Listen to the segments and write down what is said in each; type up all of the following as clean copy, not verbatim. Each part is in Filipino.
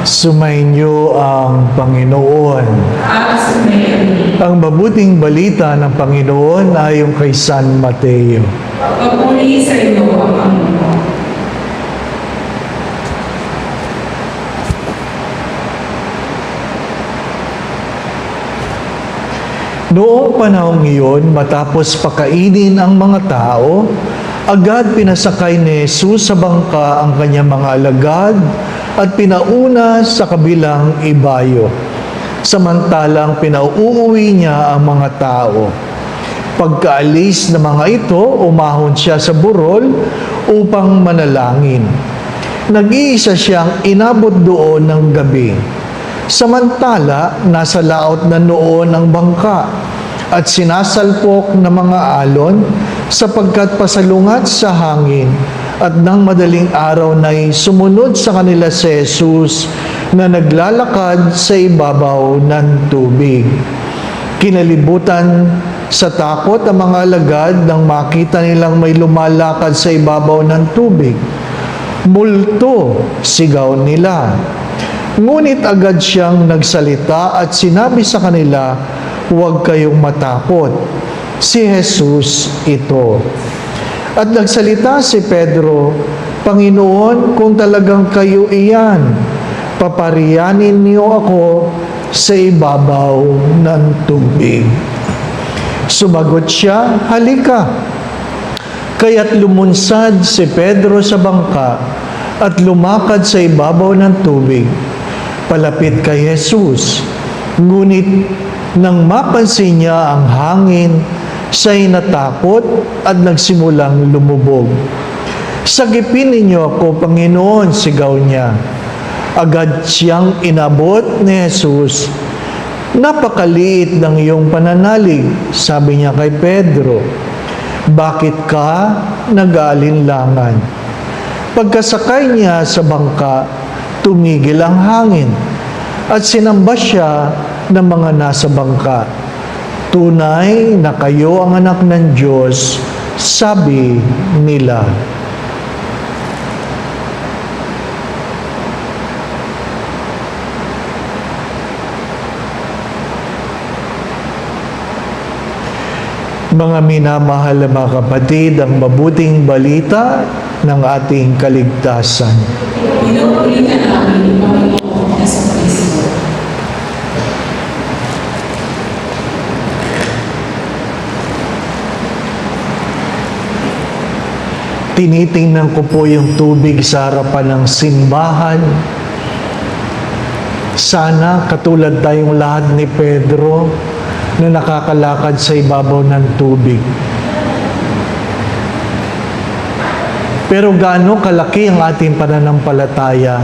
Sumainyo ang Panginoon. At sumayin. Ang mabuting balita ng Panginoon ayon kay San Mateo. Papuri sa iyo ang Panginoon. Noong panahong iyon, matapos pakainin ang mga tao, agad pinasakay ni Jesus sa bangka ang kanyang mga alagad at pinauna sa kabilang ibayo. Samantalang pinauuwi niya ang mga tao. Pagkaalis ng mga ito, umahon siya sa burol upang manalangin. Nag-iisa siyang inabot doon ng gabi. Samantala, nasa laot na noon ang bangka at sinasalpok ng mga alon sapagkat pasalungat sa hangin at nang madaling araw na'y sumunod sa kanila si Jesus na naglalakad sa ibabaw ng tubig. Kinalibutan sa takot ang mga alagad nang makita nilang may lumalakad sa ibabaw ng tubig. Multo, sigaw nila. Ngunit agad siyang nagsalita at sinabi sa kanila, "Huwag kayong matakot. Si Jesus ito." At nagsalita si Pedro, "Panginoon, kung talagang kayo iyan, paparianin niyo ako sa ibabaw ng tubig." Sumagot siya, "Halika." Kaya't lumunsad si Pedro sa bangka at lumakad sa ibabaw ng tubig, palapit kay Jesus. Ngunit nang mapansin niya ang hangin, siya'y natakot at nagsimulang lumubog. "Sagipin ninyo ako, Panginoon," sigaw niya. Agad siyang inabot ni Jesus. "Napakaliit ng iyong pananalig," sabi niya kay Pedro. "Bakit ka nag-aalinlangan?" Pagkasakay niya sa bangka, tumigil ang hangin at sinamba siya ng mga nasa bangka. "Tunay na kayo ang anak ng Diyos," sabi nila. Mga minamahal na mga kapatid, ang mabuting balita ng ating kaligtasan. Pinupuri ka namin, Panginoon Jesucristo. Tinitingnan ko po yung tubig sa harapan ng simbahan. Sana katulad tayong lahat ni Pedro na nakakalakad sa ibabaw ng tubig. Pero gaano kalaki ang ating pananampalataya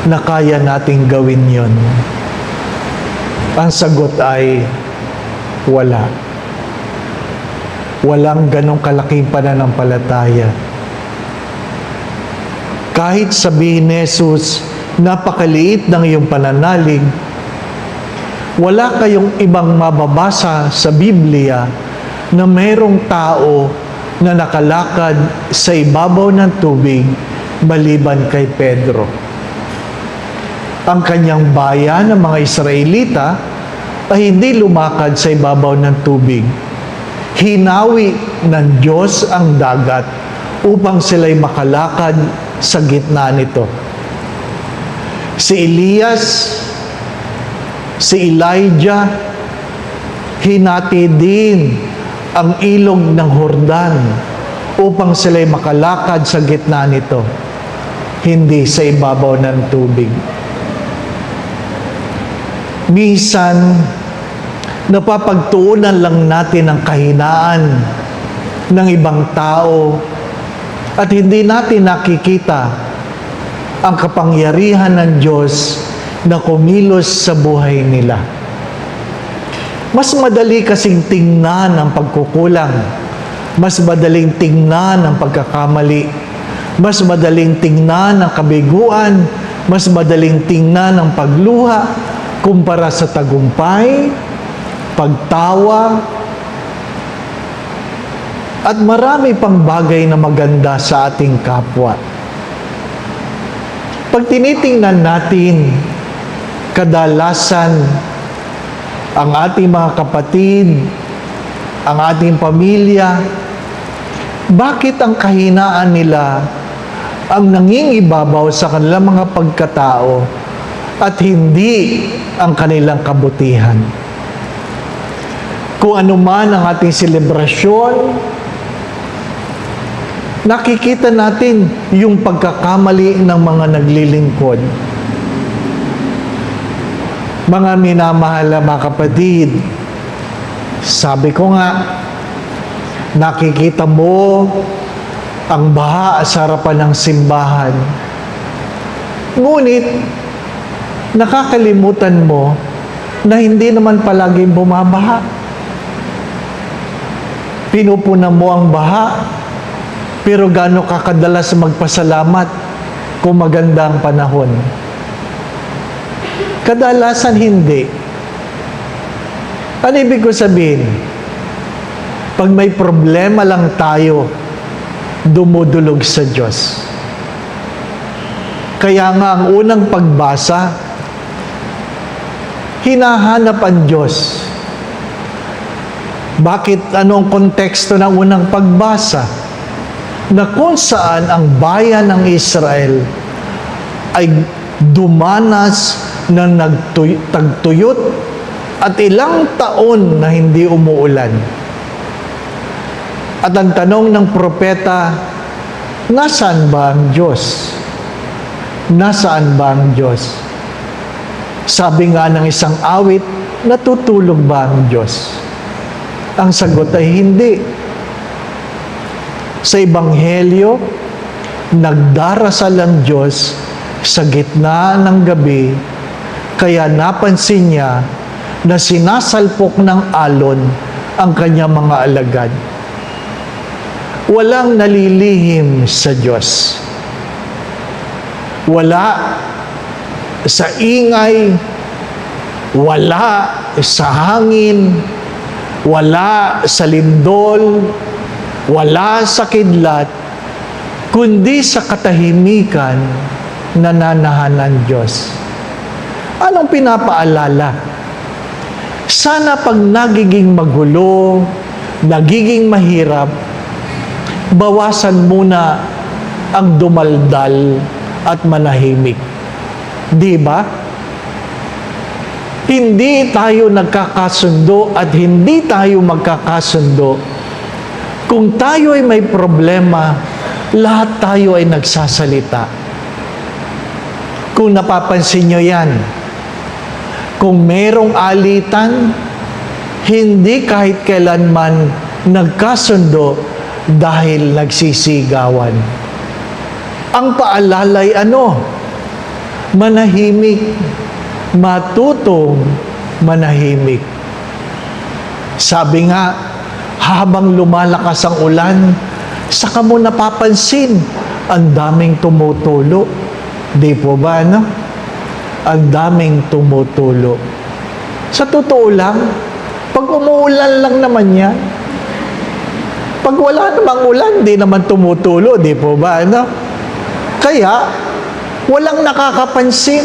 na kaya nating gawin yon? Ang sagot ay wala. Walang ganong kalaking pananampalataya. Kahit sabihin ni Jesus, "Napakaliit ng iyong pananalig," wala kayong ibang mababasa sa Biblia na mayroong tao na nakalakad sa ibabaw ng tubig maliban kay Pedro. Ang kanyang bayan ng mga Israelita ay hindi lumakad sa ibabaw ng tubig. Hinawi ng Diyos ang dagat upang sila'y makalakad sa gitna nito. Si Elias, si Elijah, hinati din ang ilog ng Jordan upang sila'y makalakad sa gitna nito, hindi sa ibabaw ng tubig. Minsan, napapagtuunan lang natin ang kahinaan ng ibang tao at hindi natin nakikita ang kapangyarihan ng Diyos na kumilos sa buhay nila. Mas madali kasing tingnan ang pagkukulang. Mas madaling tingnan ang pagkakamali. Mas madaling tingnan ang kabiguan. Mas madaling tingnan ang pagluha kumpara sa tagumpay, pagtawa, at marami pang bagay na maganda sa ating kapwa. Pag tinitingnan natin kadalasan ang ating mga kapatid, ang ating pamilya, bakit ang kahinaan nila ang nangingibabaw sa kanilang mga pagkatao at hindi ang kanilang kabutihan? Kung ano man ang ating selebrasyon, nakikita natin yung pagkakamali ng mga naglilingkod. Mga minamahal na mga kapatid, sabi ko nga, nakikita mo ang baha sa harapan ng simbahan. Ngunit, nakakalimutan mo na hindi naman palaging bumabaha. Pinupunan mo ang baha, pero gaano ka kadalas magpasalamat kung maganda ang panahon? Kadalasan hindi. Ano ibig ko sabihin? Pag may problema lang tayo, dumudulog sa Diyos. Kaya nga ang unang pagbasa, hinahanap ang Diyos. Bakit? Anong konteksto ng unang pagbasa? Na kung saan ang bayan ng Israel ay dumanas ng tagtuyot at ilang taon na hindi umuulan. At ang tanong ng propeta, nasaan ba ang Diyos? Nasaan ba ang Diyos? Sabi nga ng isang awit, natutulog ba ang Diyos? Ang sagot ay hindi. Sa Ebanghelyo, nagdarasal ang Diyos sa gitna ng gabi, kaya napansin niya na sinasalpok ng alon ang kanyang mga alagad. Walang nalilihim sa Diyos. Wala sa ingay, wala sa hangin, wala sa lindol, wala sa kidlat, kundi sa katahimikan na nanahan ng Diyos. Anong pinapaalala? Sana pag nagiging magulo, nagiging mahirap, bawasan muna ang dumaldal at manahimik. Di ba? Hindi tayo nagkakasundo at hindi tayo magkakasundo. Kung tayo ay may problema, lahat tayo ay nagsasalita. Kung napapansin nyo yan, kung merong alitan, hindi kahit kailanman nagkasundo dahil nagsisigawan. Ang paalalay ano? Manahimik. Matutong manahimik. Sabi nga, habang lumalakas ang ulan, saka mo napapansin, ang daming tumutulo. Di po ba, ano? Ang daming tumutulo. Sa totoo lang, pag umuulan lang naman yan, pag wala namang ulan, di naman tumutulo, di po ba, ano? Kaya, walang nakakapansin.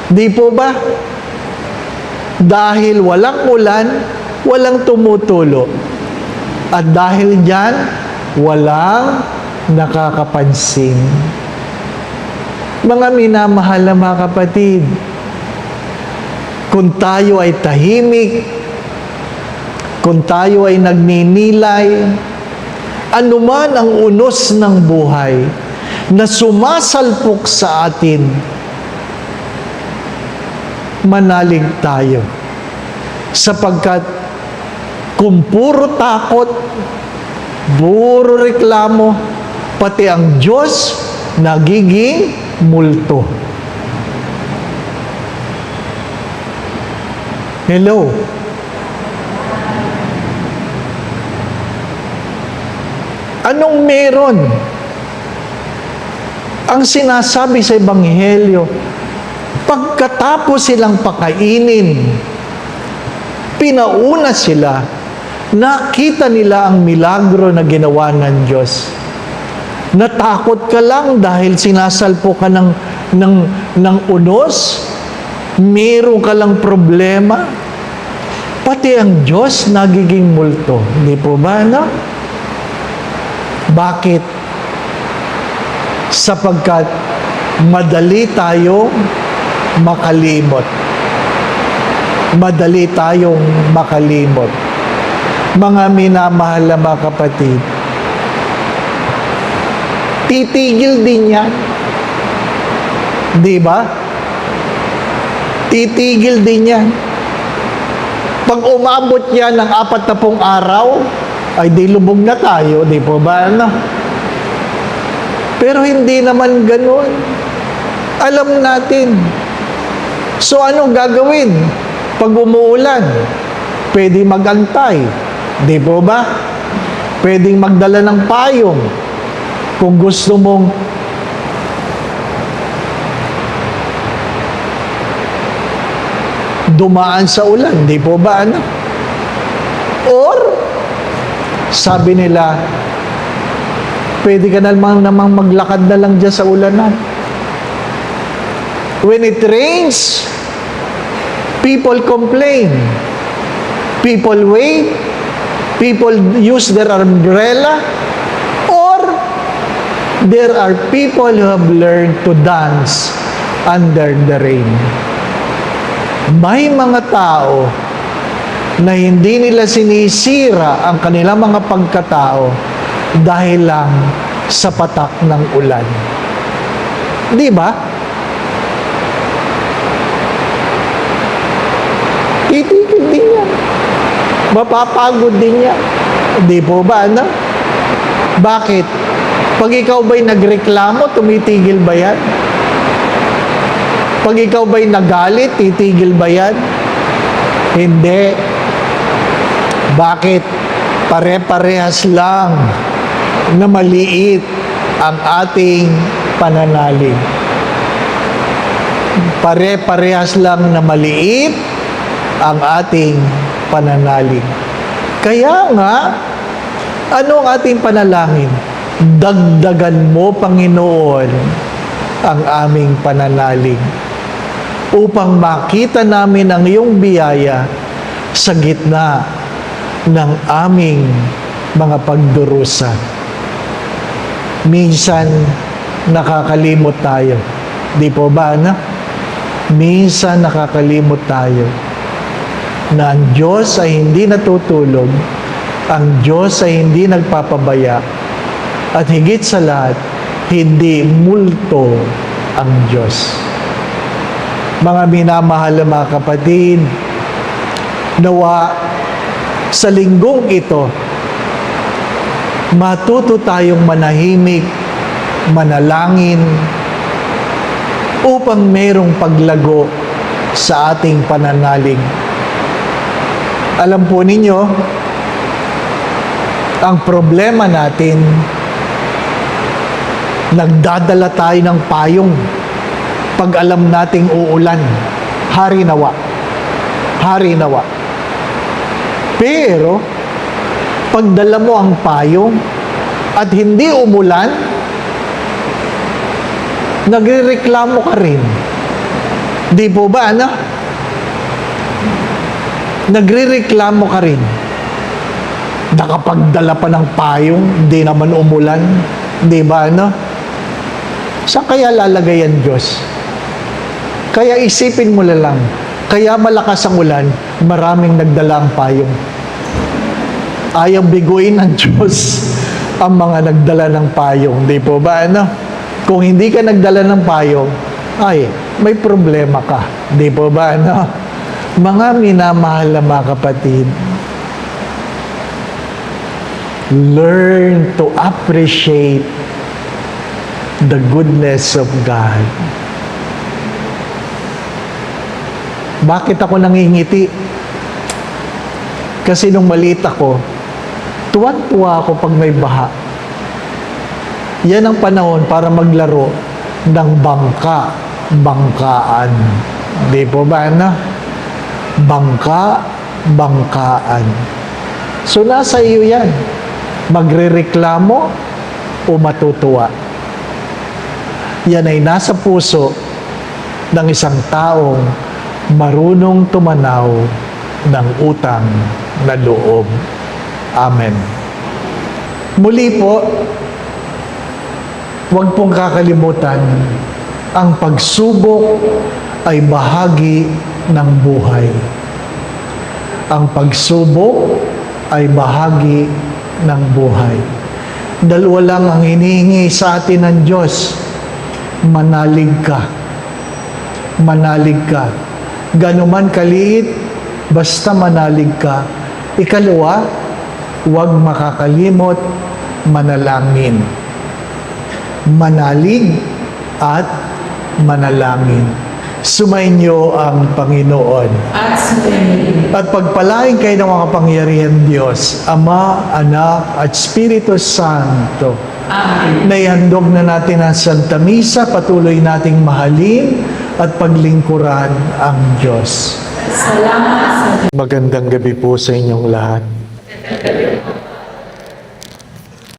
Di po ba? Dahil walang ulan, walang tumutulo. At dahil dyan, walang nakakapansin. Mga minamahal na mga kapatid, kung tayo ay tahimik, kung tayo ay nagninilay, anuman ang unos ng buhay na sumasalpok sa atin, manalig tayo. Sapagkat kung puro takot, puro reklamo, pati ang Diyos nagiging multo. Hello? Anong meron? Ang sinasabi sa Ebanghelyo, pagkatapos silang pakainin, pinauna sila, nakita nila ang milagro na ginawa ng Diyos. Natakot ka lang dahil sinasalpo ka ng ng unos, meron ka lang problema, pati ang Diyos nagiging multo. Hindi po ba, no? Bakit? Sapagkat madali tayong makalimot. Madali tayong makalimot. Mga minamahal na mga kapatid, titigil din yan. Di ba? Titigil din yan. Pag umabot yan ng 40 araw, ay di lubog na tayo, di po ba? Ano? Pero hindi naman ganun. Alam natin. So anong gagawin? Pag umuulan, pwede magantay. Di po ba? Pwedeng magdala ng payong. Kung gusto mong dumaan sa ulan, di po ba, ano? Or, sabi nila, pwede ka namang maglakad na lang dyan sa ulanan. When it rains, people complain. People wait. People use their umbrella. Or, there are people who have learned to dance under the rain. May mga tao na hindi nila sinisira ang kanilang mga pagkatao dahil lang sa patak ng ulan. Di ba? Titigil din yan. Mapapagod din yan. Di po ba, ano? Bakit? Pag ikaw ba'y nagreklamo, tumitigil ba yan? Pag ikaw ba'y nagalit, titigil ba yan? Hindi. Bakit? Pare-parehas lang na maliit ang ating pananalig. Pare-parehas lang na maliit ang ating pananalig. Kaya nga, ano ang ating panalangin? Dagdagan mo, Panginoon, ang aming pananalig upang makita namin ang iyong biyaya sa gitna ng aming mga pagdurusa. Minsan, nakakalimot tayo. Di po ba, na? Minsan, nakakalimot tayo na ang Diyos ay hindi natutulog, ang Diyos ay hindi nagpapabaya, at higit sa lahat, hindi multo ang Diyos. Mga minamahal na mga kapatid, nawa sa linggong ito, matuto tayong manahimik, manalangin, upang merong paglago sa ating pananalig. Alam po ninyo, ang problema natin, nagdadala tayo ng payong pag alam nating uulan. Hari nawa. Hari nawa. Pero, pagdala mo ang payong at hindi umulan, nagrereklamo ka rin. Di po ba, ano? Nagrereklamo ka rin. Nakapagdala pa ng payong, hindi naman umulan. Di ba, ano? Saan kaya lalagay ang Diyos? Kaya isipin mo lang, kaya malakas ang ulan, maraming nagdala ang payong. Ayaw biguin ng Diyos ang mga nagdala ng payong. Di po ba, ano? Kung hindi ka nagdala ng payong, ay, may problema ka. Di po ba, ano? Mga minamahal na mga kapatid, learn to appreciate the goodness of God. Bakit ako nangingiti? Kasi nung maliit ako, tuwan-tuwa ako pag may baha. Yan ang panahon para maglaro ng bangkaan. Di po ba, na? Bangkaan. So, nasa iyo yan. Magrereklamo o matutuwa. Yan ay nasa puso ng isang taong marunong tumanaw ng utang na loob. Amen. Muli po, huwag pong kakalimutan, ang pagsubok ay bahagi ng buhay. Ang pagsubok ay bahagi ng buhay. Dalawa lang ang hinihingi sa atin ng Diyos. Manalig ka. Manalig ka. Ganuman kaliit, basta manalig ka. Ikalawa, huwag makakalimot manalangin. Manalig at manalangin. Sumainyo ang Panginoon. At sumayin. At pagpalain kayo ng mga pangyarihan Diyos, Ama, Anak, at Espiritu Santo. Amen. Naihandog na natin ang Santa Misa, patuloy nating mahalin at paglingkuran ang Diyos. Salamat sa Magandang gabi po sa inyong lahat.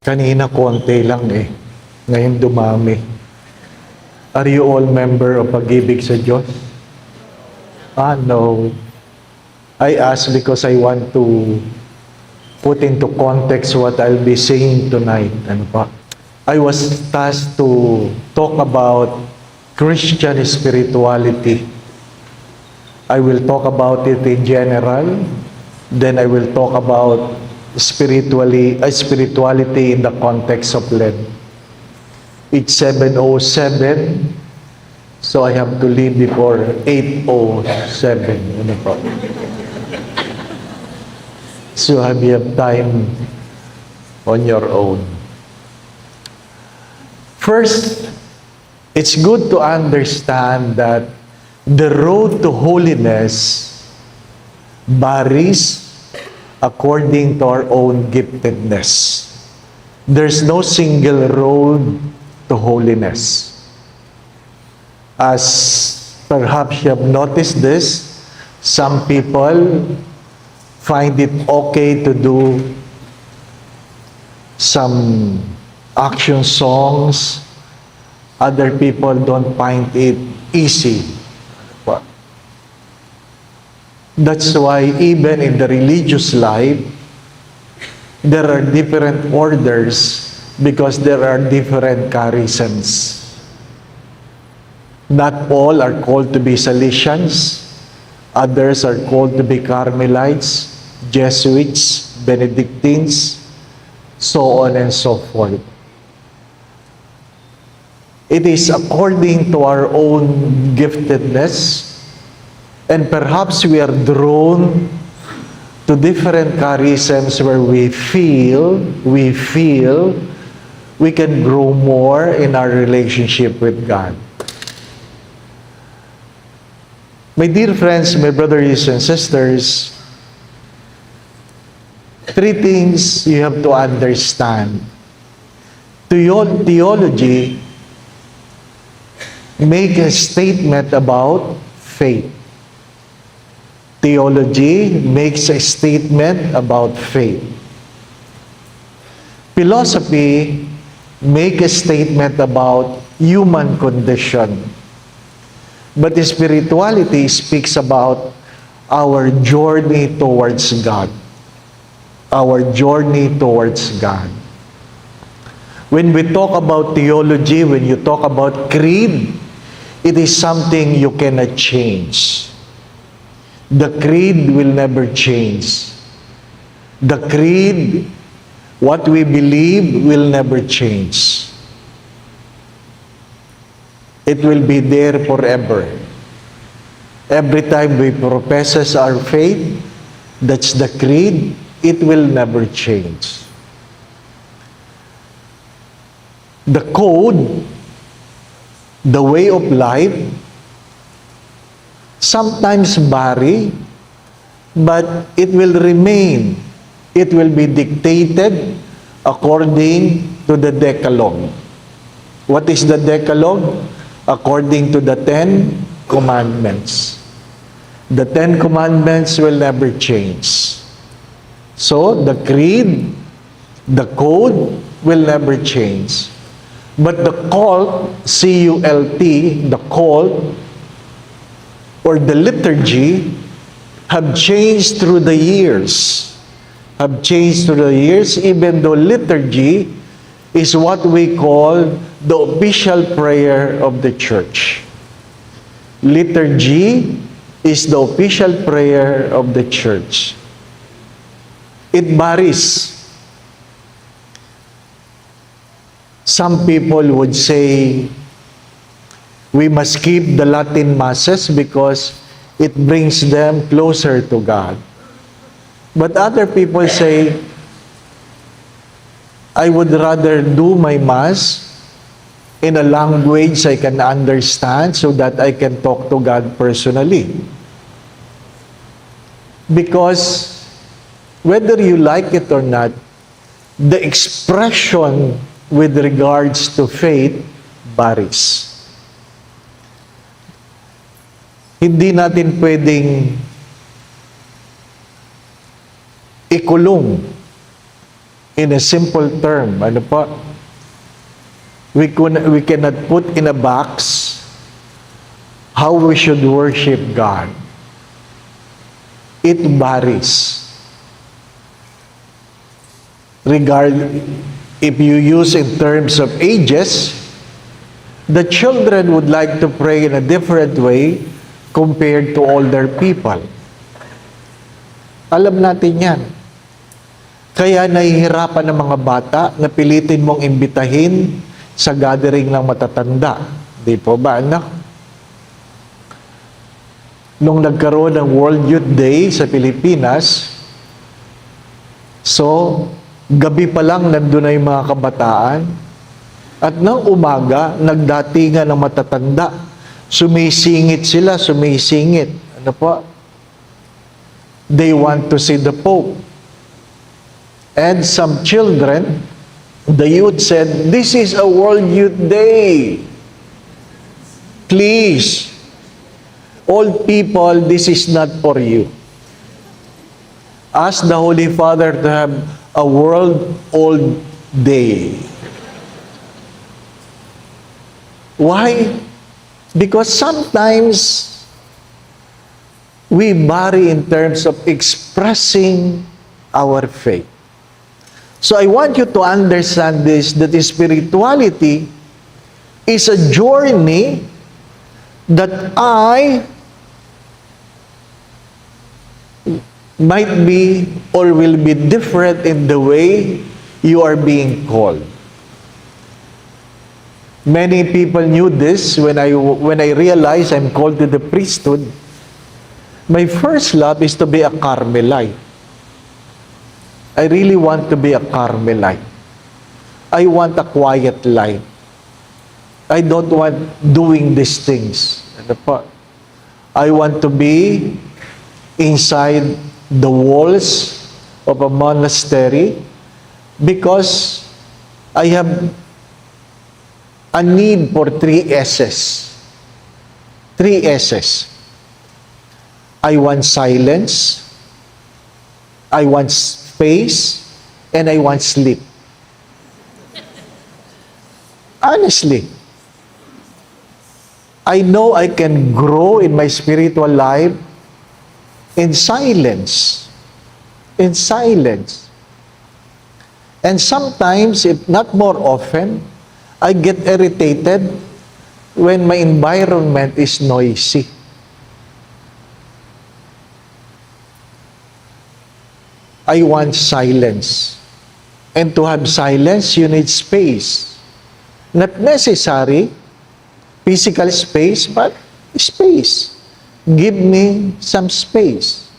Kanina konti lang ngayon dumami. Are you all member of Pag-ibig sa Diyos? No. I ask because I want to put into context what I'll be saying tonight. Ano pa? I was tasked to talk about Christian spirituality. I will talk about it in general, then I will talk about spirituality in the context of Lent. It's 7:07, so I have to leave before 8:07. Ano po? So you have time on your own. First, it's good to understand that the road to holiness varies according to our own giftedness. There's no single road to holiness. As perhaps you have noticed this, some people find it okay to do some action songs. Other people don't find it easy. That's why even in the religious life, there are different orders because there are different charisms. Not all are called to be Salesians. Others are called to be Carmelites, Jesuits, Benedictines, so on and so forth. It is according to our own giftedness, and perhaps we are drawn to different charisms where we feel we can grow more in our relationship with God. My dear friends, my brothers and sisters, three things you have to understand. Theology make a statement about faith. Theology makes a statement about faith. Philosophy make a statement about human condition. But spirituality speaks about our journey towards God. Our journey towards God. When we talk about theology, when you talk about creed, it is something you cannot change. The creed will never change. The creed, what we believe, will never change. It will be there forever. Every time we profess our faith, that's the creed, it will never change. The code, the way of life, sometimes vary, but it will remain. It will be dictated according to the Decalogue. What is the Decalogue? According to the 10 Commandments. The 10 Commandments will never change. So, the creed, the code will never change. But the cult, C-U-L-T, the cult, or the liturgy, have changed through the years. Have changed through the years, even though liturgy is what we call the official prayer of the church. Liturgy is the official prayer of the church. It varies. Some people would say we must keep the Latin masses because it brings them closer to God. But other people say, I would rather do my mass in a language I can understand so that I can talk to God personally. Because whether you like it or not, the expression with regards to faith varies. Hindi natin pwedeng ikulong in a simple term. Ano pa? We cannot put in a box how we should worship God. It varies. If you use in terms of ages, the children would like to pray in a different way compared to older people. Alam natin yan. Kaya nahihirapan ng mga bata na pilitin mong imbitahin sa gathering ng matatanda. Di po ba, anak? Nung nagkaroon ng World Youth Day sa Pilipinas, so, gabi pa lang nandun na yung mga kabataan, at nang umaga, nagdatingan ng matatanda. Sumisingit sila, sumisingit. Ano po? They want to see the Pope. And some children, the youth said, this is a World Youth Day. Please, old people, this is not for you. Ask the Holy Father to have a World Old Day. Why? Because sometimes we vary in terms of expressing our faith. So I want you to understand this, that spirituality is a journey that I might be or will be different in the way you are being called. Many people knew this when I realized I'm called to the priesthood. My first love is to be a Carmelite. I really want to be a Carmelite. I want a quiet life. I don't want doing these things. Ano po? I want to be inside the walls of a monastery because I have a need for 3 S's. 3 S's. I want silence, I want space, and I want sleep. Honestly, I know I can grow in my spiritual life in silence. In silence. And sometimes, if not more often, I get irritated when my environment is noisy. I want silence. And to have silence, you need space. Not necessary physical space, but space. Give me some space.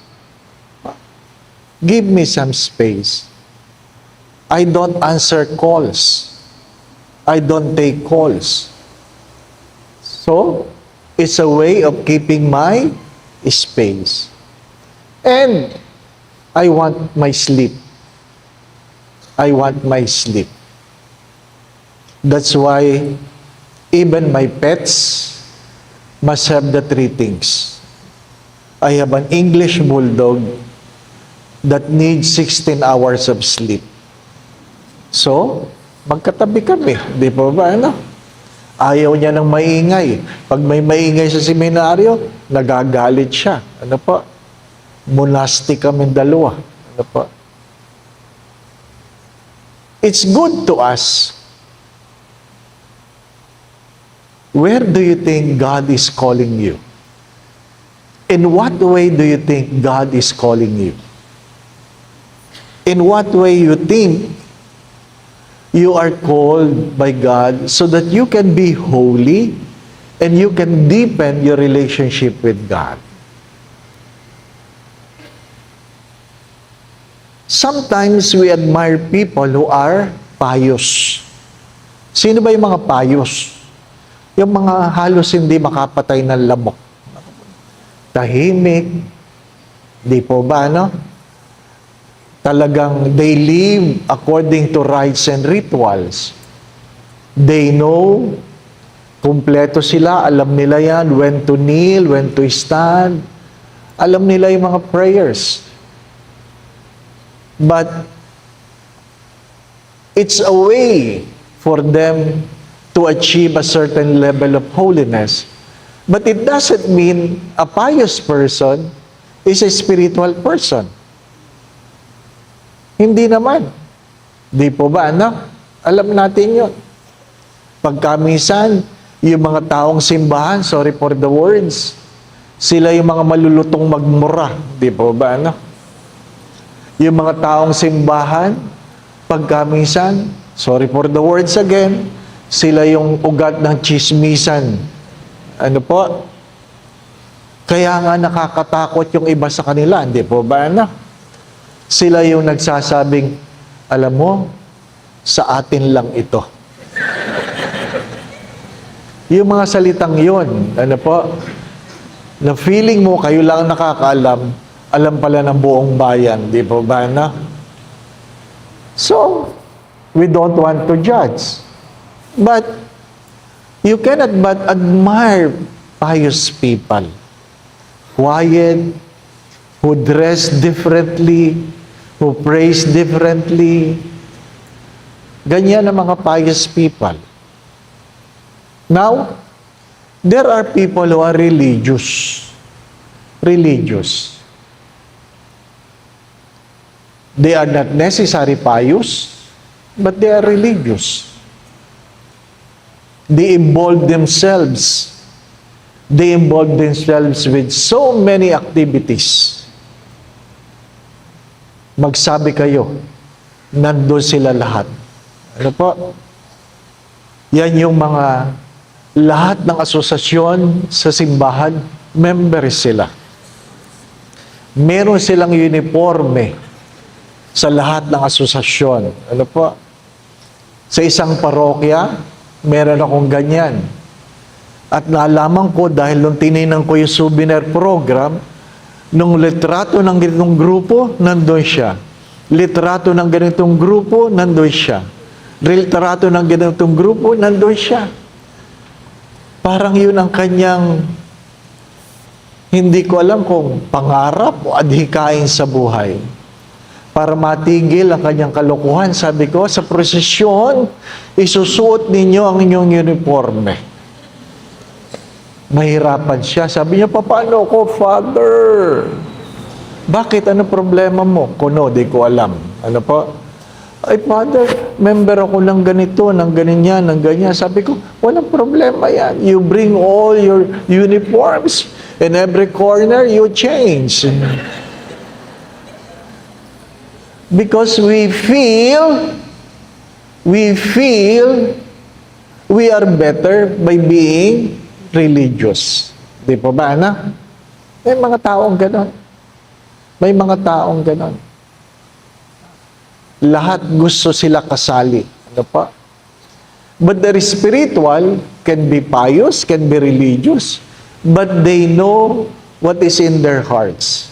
Give me some space. I don't answer calls. I don't take calls. So, it's a way of keeping my space. And I want my sleep. I want my sleep. That's why even my pets must have the 3 things. I have an English bulldog that needs 16 hours of sleep. So, Magkatabi kami. Di po ba, ano? Ayaw niya ng maingay. Pag may maingay sa seminaryo, nagagalit siya. Ano po? Monastic kami dalawa. Ano po? It's good to us. Where do you think God is calling you? In what way do you think God is calling you? In what way you think you are called by God so that you can be holy and you can deepen your relationship with God? Sometimes we admire people who are pious. Sino ba yung mga pious? Yung mga halos hindi makapatay ng lamok. Tahimik. Di po ba, no? Talagang they live according to rites and rituals. They know, kumpleto sila, alam nila yan, when to kneel, when to stand. Alam nila yung mga prayers. But it's a way for them to achieve a certain level of holiness. But it doesn't mean a pious person is a spiritual person. Hindi naman. Di po ba, anak? Alam natin yun. Pagkamisan, yung mga taong simbahan, sorry for the words, sila yung mga malulutong magmura. Di po ba, anak? Yung mga taong simbahan, pagkamisan, sorry for the words again, sila yung ugat ng chismisan. Ano po? Kaya nga nakakatakot yung iba sa kanila, hindi po ba, anak? Sila yung nagsasabing, alam mo, sa atin lang ito. Yung mga salitang yun, ano po, na feeling mo kayo lang nakakaalam, alam pala ng buong bayan, di po ba, anak? So, we don't want to judge. But, you cannot but admire pious people. Quiet, who dress differently, who praise differently. Ganyan ang mga pious people. Now, there are people who are religious. Religious. They are not necessarily pious, but they are religious. They involve themselves with so many activities. Magsabi kayo, nandun sila lahat. Ano po? Yan yung mga lahat ng asosasyon sa simbahan, members sila. Meron silang uniforme sa lahat ng asosasyon. Ano po? Sa isang parokya, meron akong ganyan. At naalaman ko dahil nung tininan ko yung souvenir program, nung litrato ng ganitong grupo, nandun siya. Litrato ng ganitong grupo, nandun siya. Litrato ng ganitong grupo, nandun siya. Parang yun ang kanyang, hindi ko alam kung pangarap o adhikain sa buhay. Para matigil ang kanyang kalokohan, sabi ko, sa prosesyon, isusuot ninyo ang inyong uniforme. Mahirapan siya. Sabi niya, paano ko, Father? Bakit? Ano problema mo? Kuno, di ko alam. Ano po? Ay, Father, member ako ng ganito, ng ganyan, ng ganyan. Sabi ko, walang problema yan. You bring all your uniforms. In every corner, you change. Because we feel we are better by being religious. Di po ba, anak? May mga taong ganon. May mga taong ganon. Lahat gusto sila kasali. Ano pa? But the spiritual can be pious, can be religious, but they know what is in their hearts.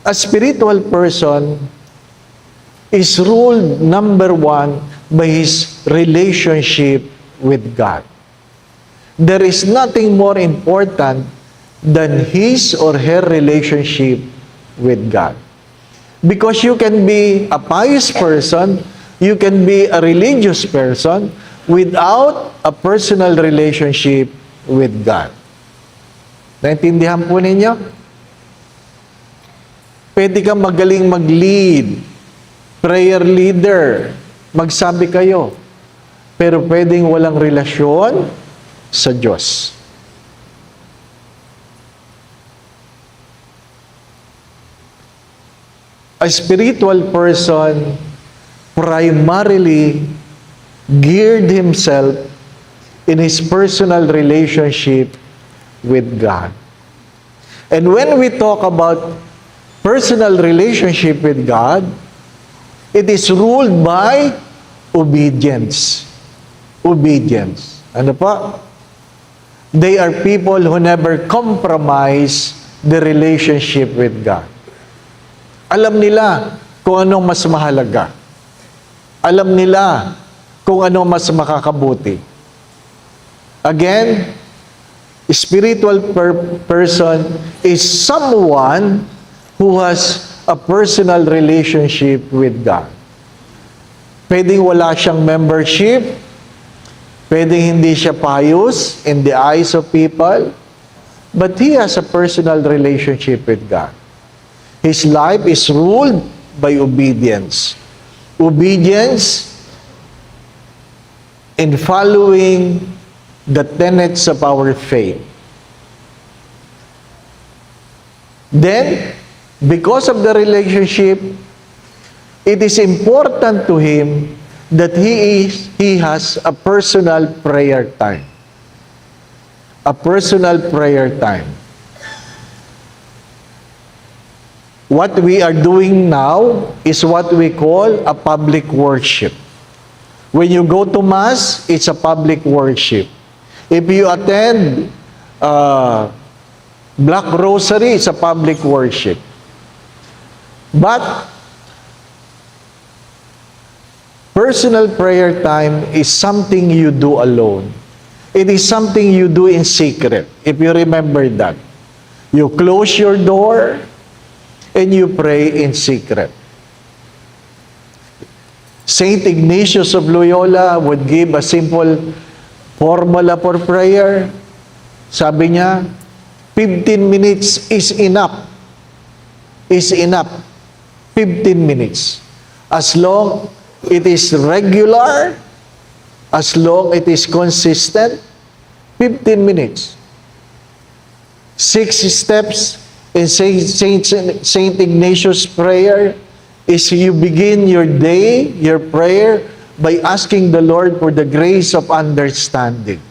A spiritual person is ruled, number one, by his relationship with God. There is nothing more important than his or her relationship with God. Because you can be a pious person you can be a religious person without a personal relationship with God. Naintindihan po ninyo? Pwede kang magaling mag-lead, prayer leader, magsabi kayo, pero pwedeng walang relasyon sa Diyos. A spiritual person primarily geared himself in his personal relationship with God. And when we talk about personal relationship with God, it is ruled by obedience. Obedience. Ano pa? They are people who never compromise the relationship with God. Alam nila kung anong mas mahalaga. Alam nila kung anong mas makakabuti. Again, spiritual person is someone who has a personal relationship with God. Pwedeng wala siyang membership, pwedeng hindi siya pious in the eyes of people, but he has a personal relationship with God. His life is ruled by obedience. Obedience in following the tenets of our faith. Then, because of the relationship, it is important to him that he has a personal prayer time. A personal prayer time. What we are doing now is what we call a public worship. When you go to Mass, it's a public worship. If you attend Black Rosary, it's a public worship. But personal prayer time is something you do alone. It is something you do in secret. If you remember that. You close your door and you pray in secret. Saint Ignatius of Loyola would give a simple formula for prayer. Sabi niya, 15 minutes is enough. Is enough. 15 minutes. As long it is regular, as long it is consistent, 15 minutes. 6 steps in Saint Ignatius' prayer is you begin your day, your prayer, by asking the Lord for the grace of understanding.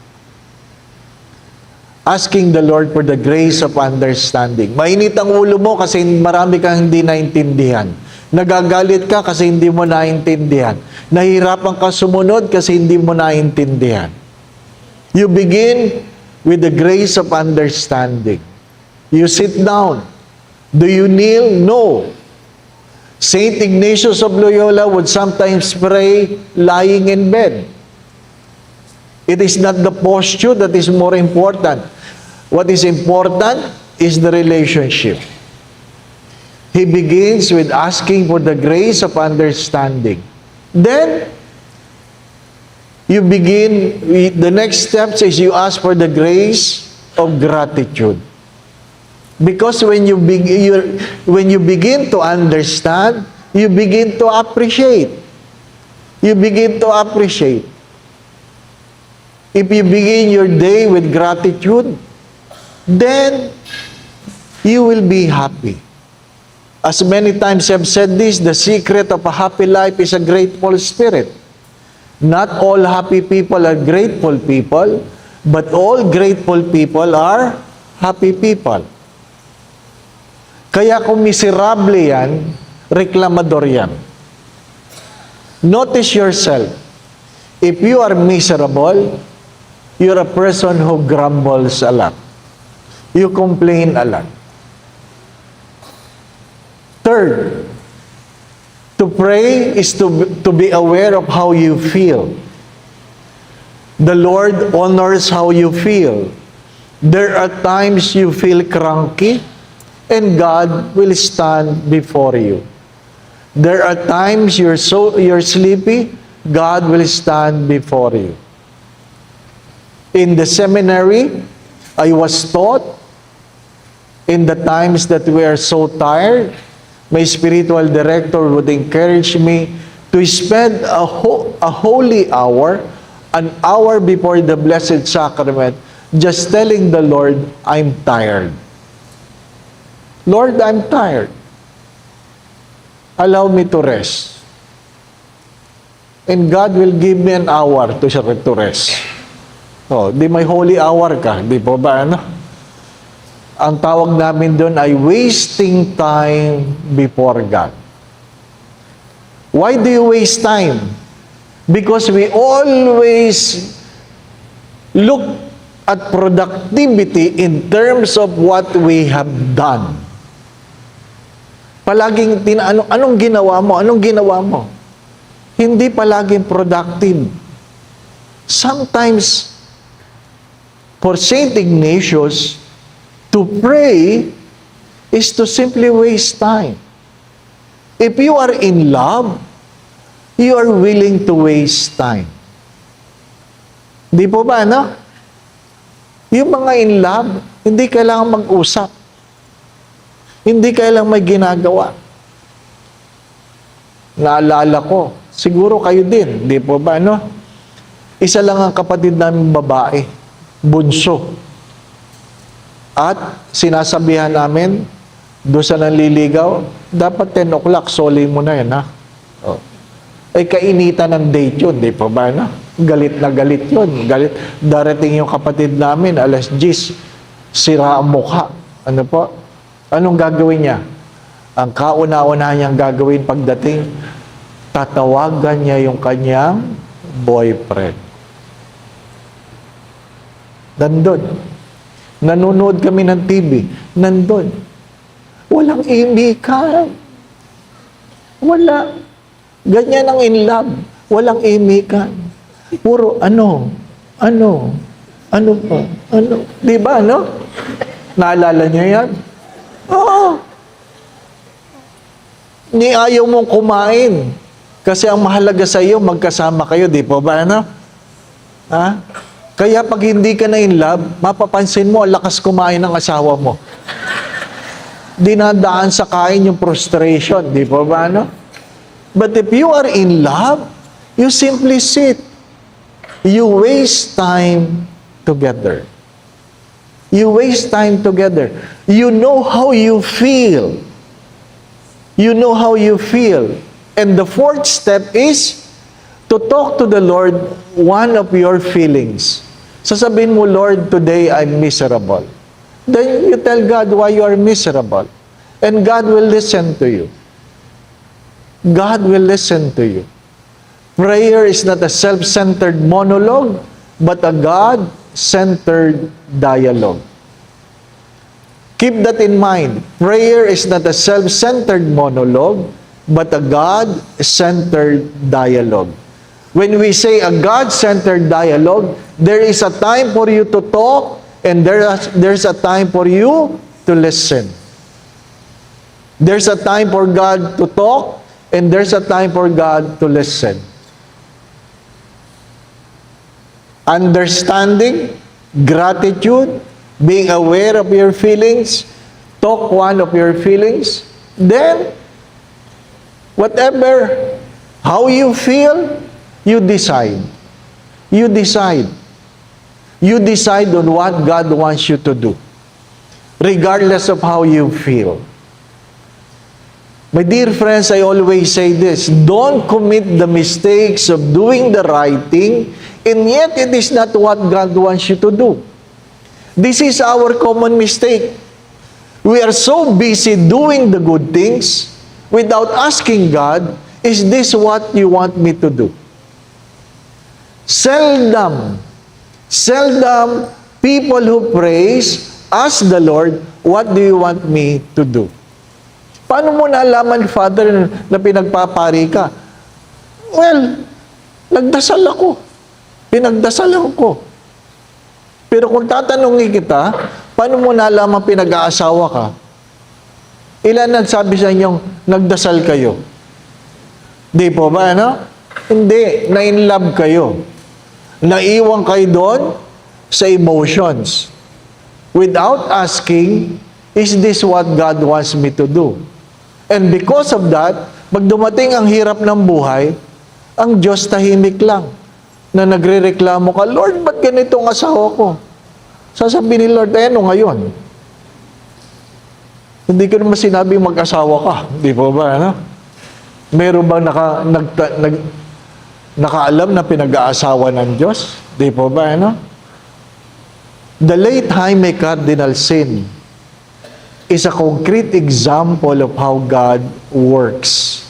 Asking the Lord for the grace of understanding. Mainit ang ulo mo kasi marami kang hindi naintindihan. Nagagalit ka kasi hindi mo naintindihan. Nahihirapan ka sumunod kasi hindi mo naintindihan. You begin with the grace of understanding. You sit down. Do you kneel? No. Saint Ignatius of Loyola would sometimes pray lying in bed. It is not the posture that is more important. What is important is the relationship. He begins with asking for the grace of understanding. Then, you begin, the next steps is you ask for the grace of gratitude. Because when you begin to understand, you begin to appreciate. You begin to appreciate. If you begin your day with gratitude, then you will be happy. As many times I've said this, the secret of a happy life is a grateful spirit. Not all happy people are grateful people, but all grateful people are happy people. Kaya kung miserable yan, reklamador yan. Notice yourself. If you are miserable, you're a person who grumbles a lot. You complain a lot. Third, to pray is to be aware of how you feel. The Lord honors how you feel. There are times you feel cranky, and God will stand before you. There are times you're sleepy, God will stand before you. In the seminary, I was taught, in the times that we are so tired, my spiritual director would encourage me to spend a holy hour, an hour before the Blessed Sacrament, just telling the Lord, I'm tired. Lord, I'm tired. Allow me to rest. And God will give me an hour to rest. Oh, di may holy hour ka, di po ba ano? Ang tawag namin doon ay wasting time before God. Why do you waste time? Because we always look at productivity in terms of what we have done. Palaging anong ginawa mo? Anong ginawa mo? Hindi palaging productive. Sometimes, for Saint Ignatius, to pray is to simply waste time. If you are in love, you are willing to waste time. Di po ba, no? Yung mga in love, hindi kailangan mag-usap. Hindi kailangan may ginagawa. Naalala ko, siguro kayo din, di po ba, no? Isa lang ang kapatid namin babae, bunso. At sinasabihan namin, doon sa nanliligaw, dapat 10 o'clock, soli mo na yan, ha? Oh. Ay, kainitan ng date yun, di po ba, no? Galit na galit yun. Galit. Darating yung kapatid namin, alas 10, sira ang mukha. Ano po? Anong gagawin niya? Ang kauna-una niyang gagawin pagdating, tatawagan niya yung kanyang boyfriend. Nandun. Nanonood kami ng TV. Nandun. Walang imikan. Wala. Ganyan ang in love. Walang imikan. Puro ano pa, Di ba, ano? Naalala niyo yan? Oo. Ni ayaw mong kumain. Kasi ang mahalaga sa iyo, magkasama kayo, di po ba, ano? Ha? Kaya pag hindi ka na in love, mapapansin mo, ang lakas kumain ng asawa mo. Dinadaan sa kain yung frustration, di po ba, ano? But if you are in love, you simply sit. You waste time together. You waste time together. You know how you feel. You know how you feel. And the fourth step is to talk to the Lord one of your feelings. Sasabihin mo, Lord, today I'm miserable. Then you tell God why you are miserable. And God will listen to you. God will listen to you. Prayer is not a self-centered monologue, but a God-centered dialogue. Keep that in mind. Prayer is not a self-centered monologue, but a God-centered dialogue. When we say a God-centered dialogue, there is a time for you to talk, and there's a time for you to listen. There's a time for God to talk, and there's a time for God to listen. Understanding, gratitude, being aware of your feelings, talk one of your feelings, then, whatever, how you feel, you decide. You decide. You decide on what God wants you to do, regardless of how you feel. My dear friends, I always say this, don't commit the mistakes of doing the right thing, and yet it is not what God wants you to do. This is our common mistake. We are so busy doing the good things without asking God, is this what you want me to do? Seldom people who praise ask the Lord, what do you want me to do? Paano mo nalaman, Father, na pinagpapari ka? Well, nagdasal ako. Pinagdasalan ko. Pero kung tatanungin kita, paano mo nalaman pinag-aasawa ka? Ilan nagsabi sa inyong nagdasal kayo? Di po ba, ano? Hindi. Na-in love kayo. Naiwan kayo doon sa emotions. Without asking, is this what God wants me to do? And because of that, pag dumating ang hirap ng buhay, ang Diyos tahimik lang na nagre-reklamo ka, Lord, ba't ganito ang asawa ko? Sasabihin ni Lord, ano ngayon? Hindi ko naman sinabing mag-asawa ka. Di po ba, ano? Meron bang nakaalam na pinag-aasawa ng Diyos? Di po ba, ano? The late Jaime Cardinal Sin is a concrete example of how God works.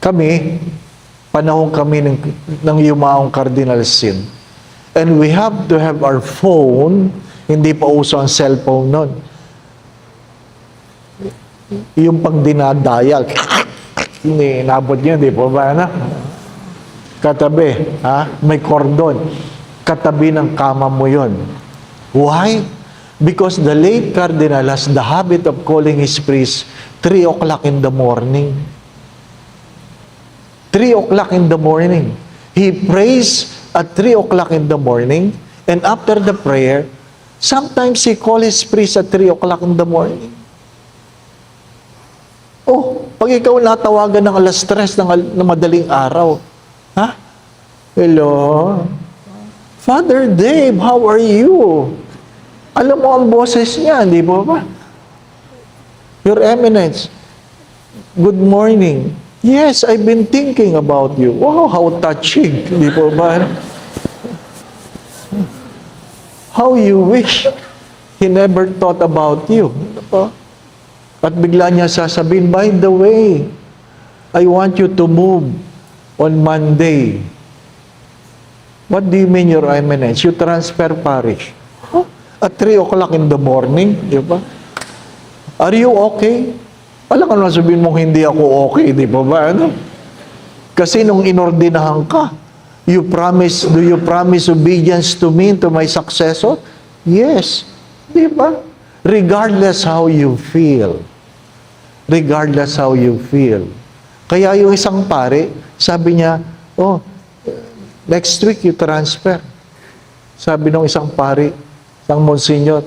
Kami, panahon kami ng yumaong Cardinal Sin. And we have to have our phone, hindi pa uso ang cellphone nun. Yung pang dinadayal, inabot yun, di po ba, ano? Katabi, ha? May kordon. Katabi ng kama mo yun. Why? Because the late Cardinal has the habit of calling his priest 3 o'clock in the morning. 3 o'clock in the morning. He prays at 3 o'clock in the morning, and after the prayer, sometimes he calls his priest at 3 o'clock in the morning. Oh, pag ikaw natawagan ng alas 3 ng madaling araw, ha? Hello? Father Dave, how are you? Alam mo ang boses niya, di ba ba? Your Eminence, good morning. Yes, I've been thinking about you. Wow, how touching. Di ba ba? How you wish he never thought about you. Di ba? At bigla niya sasabihin, by the way, I want you to move on Monday. What do you mean, Your Eminence? You transfer parish. Huh? At 3 o'clock in the morning, di ba? Are you okay? Alam ka naman sabihin mong hindi ako okay, di ba ba? Ano? Kasi nung inordinahan ka, do you promise obedience to me, to my successor? Yes. Di ba? Regardless how you feel. Regardless how you feel. Kaya yung isang pare, sabi niya, oh, next week you transfer. Sabi ng isang pare, isang monsignor,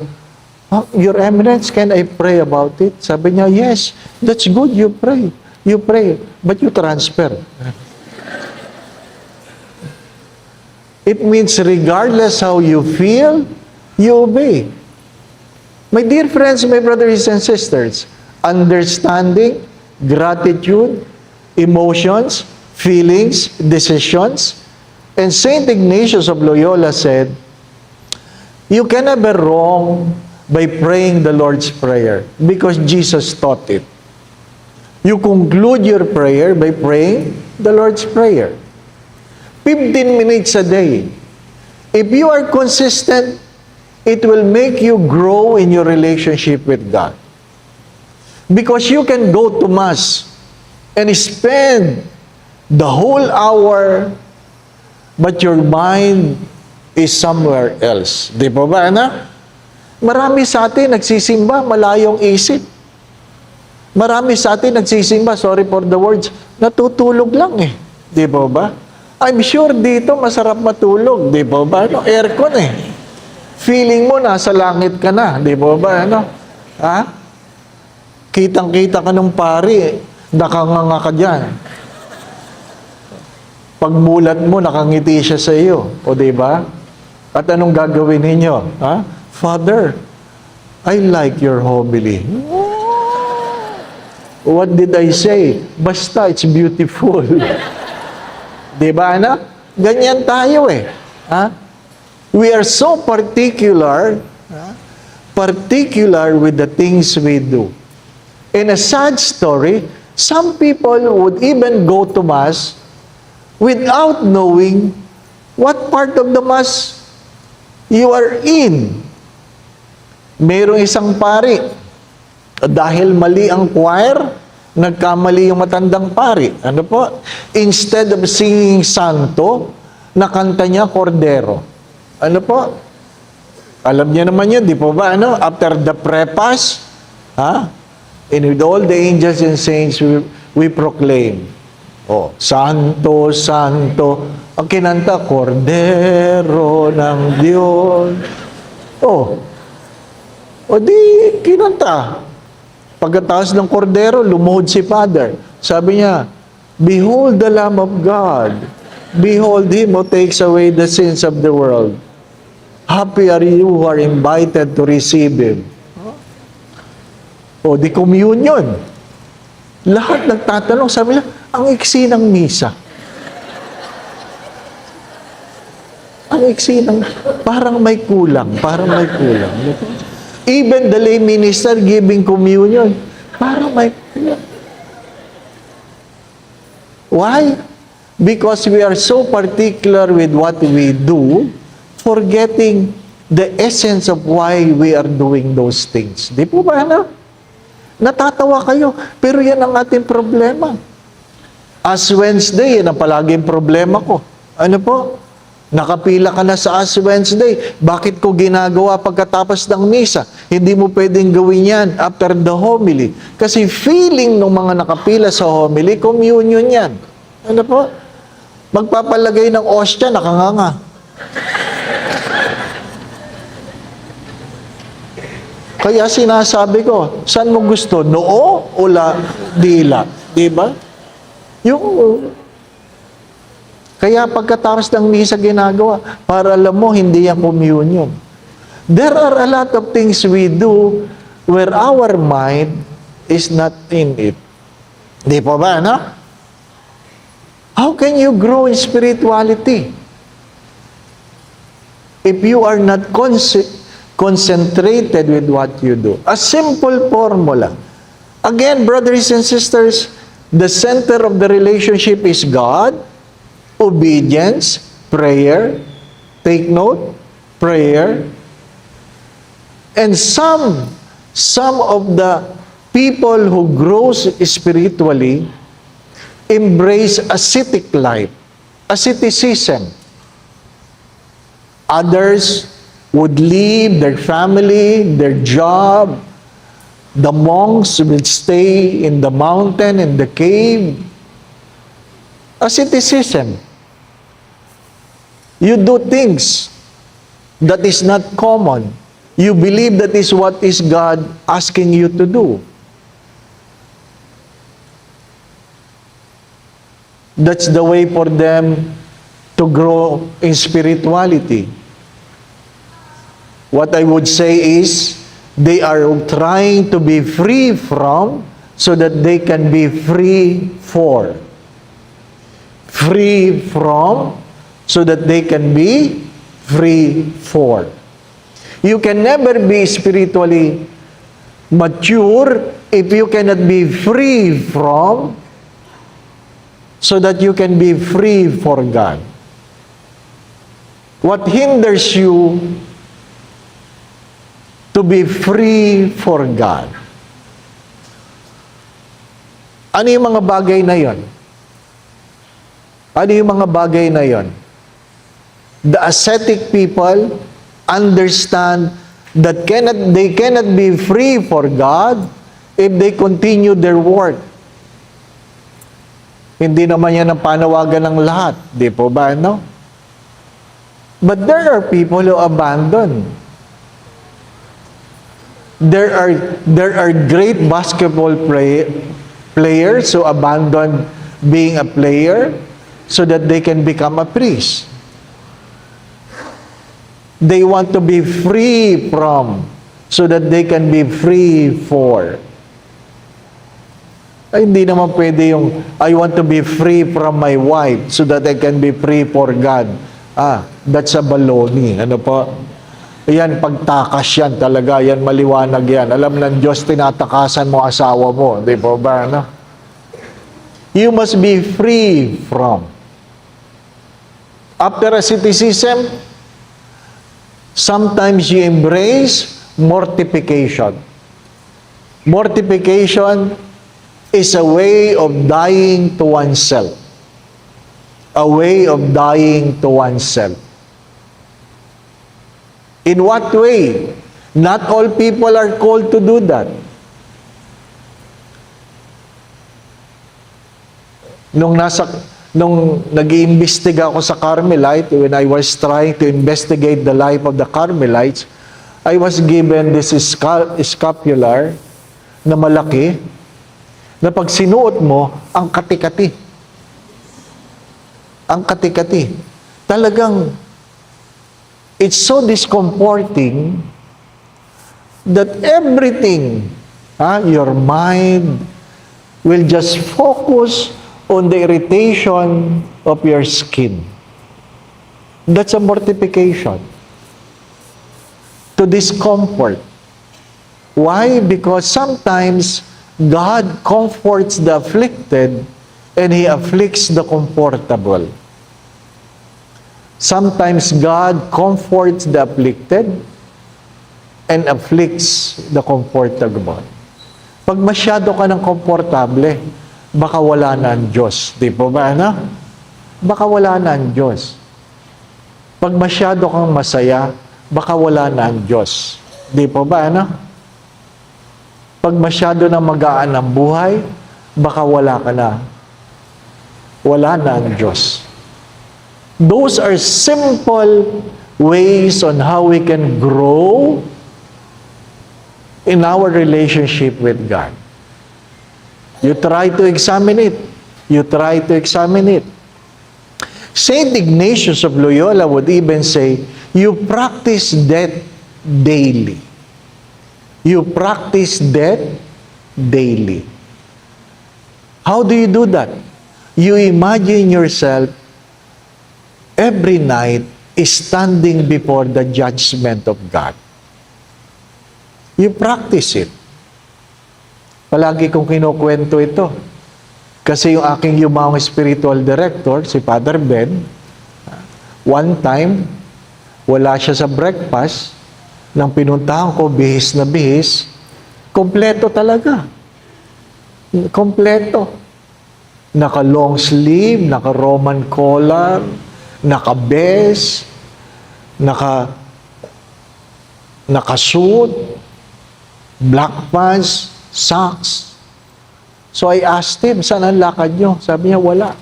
oh, Your Eminence, can I pray about it? Sabi niya, yes, that's good, you pray. You pray, but you transfer. It means regardless how you feel, you obey. My dear friends, my brothers and sisters, understanding, gratitude, emotions, feelings, decisions, and Saint Ignatius of Loyola said, you can never wrong by praying the Lord's Prayer because Jesus taught it. You conclude your prayer by praying the Lord's Prayer. 15 minutes a day. If you are consistent, it will make you grow in your relationship with God. Because you can go to Mass and spend the whole hour, but your mind is somewhere else. Di ba ba, anak? Marami sa atin nagsisimba, malayong isip. Marami sa atin nagsisimba, sorry for the words, natutulog lang eh. Di ba ba? I'm sure dito masarap matulog. Di ba ba? Ano? Aircon eh. Feeling mo nasa langit ka na. Di ba ba? Ano? Ha? Kitang-kita ka ng pari, nakanganga ka dyan. Pagmulat mo, nakangiti siya sa iyo. O di ba? At anong gagawin ninyo? Ha? Father, I like your homily. What did I say? Basta, it's beautiful. Di ba, anak? Ganyan tayo eh. Ha? We are so particular, particular with the things we do. In a sad story, some people would even go to Mass without knowing what part of the Mass you are in. Mayroong isang pari, dahil mali ang choir, nagkamali yung matandang pari. Ano po? Instead of singing Santo, nakanta niya Cordero. Ano po? Alam niya naman yun, di po ba? Ano? After the prepas, ha? And with all the angels and saints, we proclaim, oh, Santo, Santo, ang kinanta, Kordero ng Diyos. Oh, o di, kinanta. Pagkatapos ng kordero, lumuhod si Father. Sabi niya, Behold the Lamb of God. Behold Him who takes away the sins of the world. Happy are you who are invited to receive Him. O di communion. Lahat nagtatanong, sabi niya, ang iksi ng misa. Ang iksi ng, parang may kulang. Even the lay minister giving communion, parang may kulang. Why? Because we are so particular with what we do, forgetting the essence of why we are doing those things. Di po ba, ano? Natatawa kayo, pero yan ang ating problema. As Wednesday, yan ang palaging problema ko. Ano po? Nakapila ka na sa As Wednesday. Bakit ko ginagawa pagkatapos ng misa? Hindi mo pwedeng gawin yan after the homily. Kasi feeling ng mga nakapila sa homily, communion yan. Ano po? Magpapalagay ng ostya, nakanganga. Kaya sinasabi ko, saan mo gusto? Noo o dila? Diba? Kaya pagkatapos ng misa ginagawa, para alam mo, hindi yan communion. There are a lot of things we do where our mind is not in it. Di po ba, no? How can you grow in spirituality if you are not concentrated with what you do? A simple formula. Again, brothers and sisters, the center of the relationship is God, obedience, prayer. Take note, prayer. And some of the people who grows spiritually embrace ascetic life, asceticism. Others would leave their family, their job. The monks will stay in the mountain, in the cave. Asceticism. You do things that is not common. You believe that is what is God asking you to do. That's the way for them to grow in spirituality. What I would say is, they are trying to be free from so that they can be free for. Free from so that they can be free for. You can never be spiritually mature if you cannot be free from so that you can be free for God. What hinders you to be free for God? Ano yung mga bagay na yon? Ano yung mga bagay na yon? The ascetic people understand that they cannot be free for God if they continue their work. Hindi naman yan ang panawagan ng lahat. Di po ba, no? But there are people who abandon. There are great basketball players who abandon being a player so that they can become a priest. They want to be free from so that they can be free for. Ay, hindi naman pwede yung, I want to be free from my wife so that I can be free for God. That's a baloney. Ano po? Yan, pagtakas yan talaga. Yan, maliwanag yan. Alam ng Diyos, tinatakasan mo asawa mo. Di po ba? No? You must be free from. After asceticism, sometimes you embrace mortification. Mortification is a way of dying to oneself. A way of dying to oneself. In what way? Not all people are called to do that. Nung nag-iimbestiga ako sa Carmelite, when I was trying to investigate the life of the Carmelites, I was given this scapular na malaki, na pag sinuot mo, ang kati-kati. Ang kati-kati. Talagang, it's so discomforting that everything, your mind will just focus on the irritation of your skin. That's a mortification. To discomfort. Why? Because sometimes God comforts the afflicted and He afflicts the comfortable. Sometimes God comforts the afflicted and afflicts the comfortable. Pag masyado ka ng komportable, baka wala na ang Diyos. Di po ba, ano? Baka wala na ang Diyos. Pag masyado kang masaya, baka wala na ang Diyos. Di po ba, ano? Pag masyado na magaan ang buhay, baka wala ka na. Wala na ang Diyos. Those are simple ways on how we can grow in our relationship with God. You try to examine it. You try to examine it. Saint Ignatius of Loyola would even say, you practice that daily. You practice that daily. How do you do that? You imagine yourself every night standing before the judgment of God. You practice it. Palagi kong kinukwento ito. Kasi yung aking yumawang spiritual director, si Father Ben, one time, wala siya sa breakfast, nang pinuntahan ko, bihis na bihis, kompleto talaga. Kompleto. Naka-long sleeve, naka-Roman collar, naka-vest, naka-suit, black pants, socks. So I asked him, saan ang lakad nyo? Sabi niya, wala.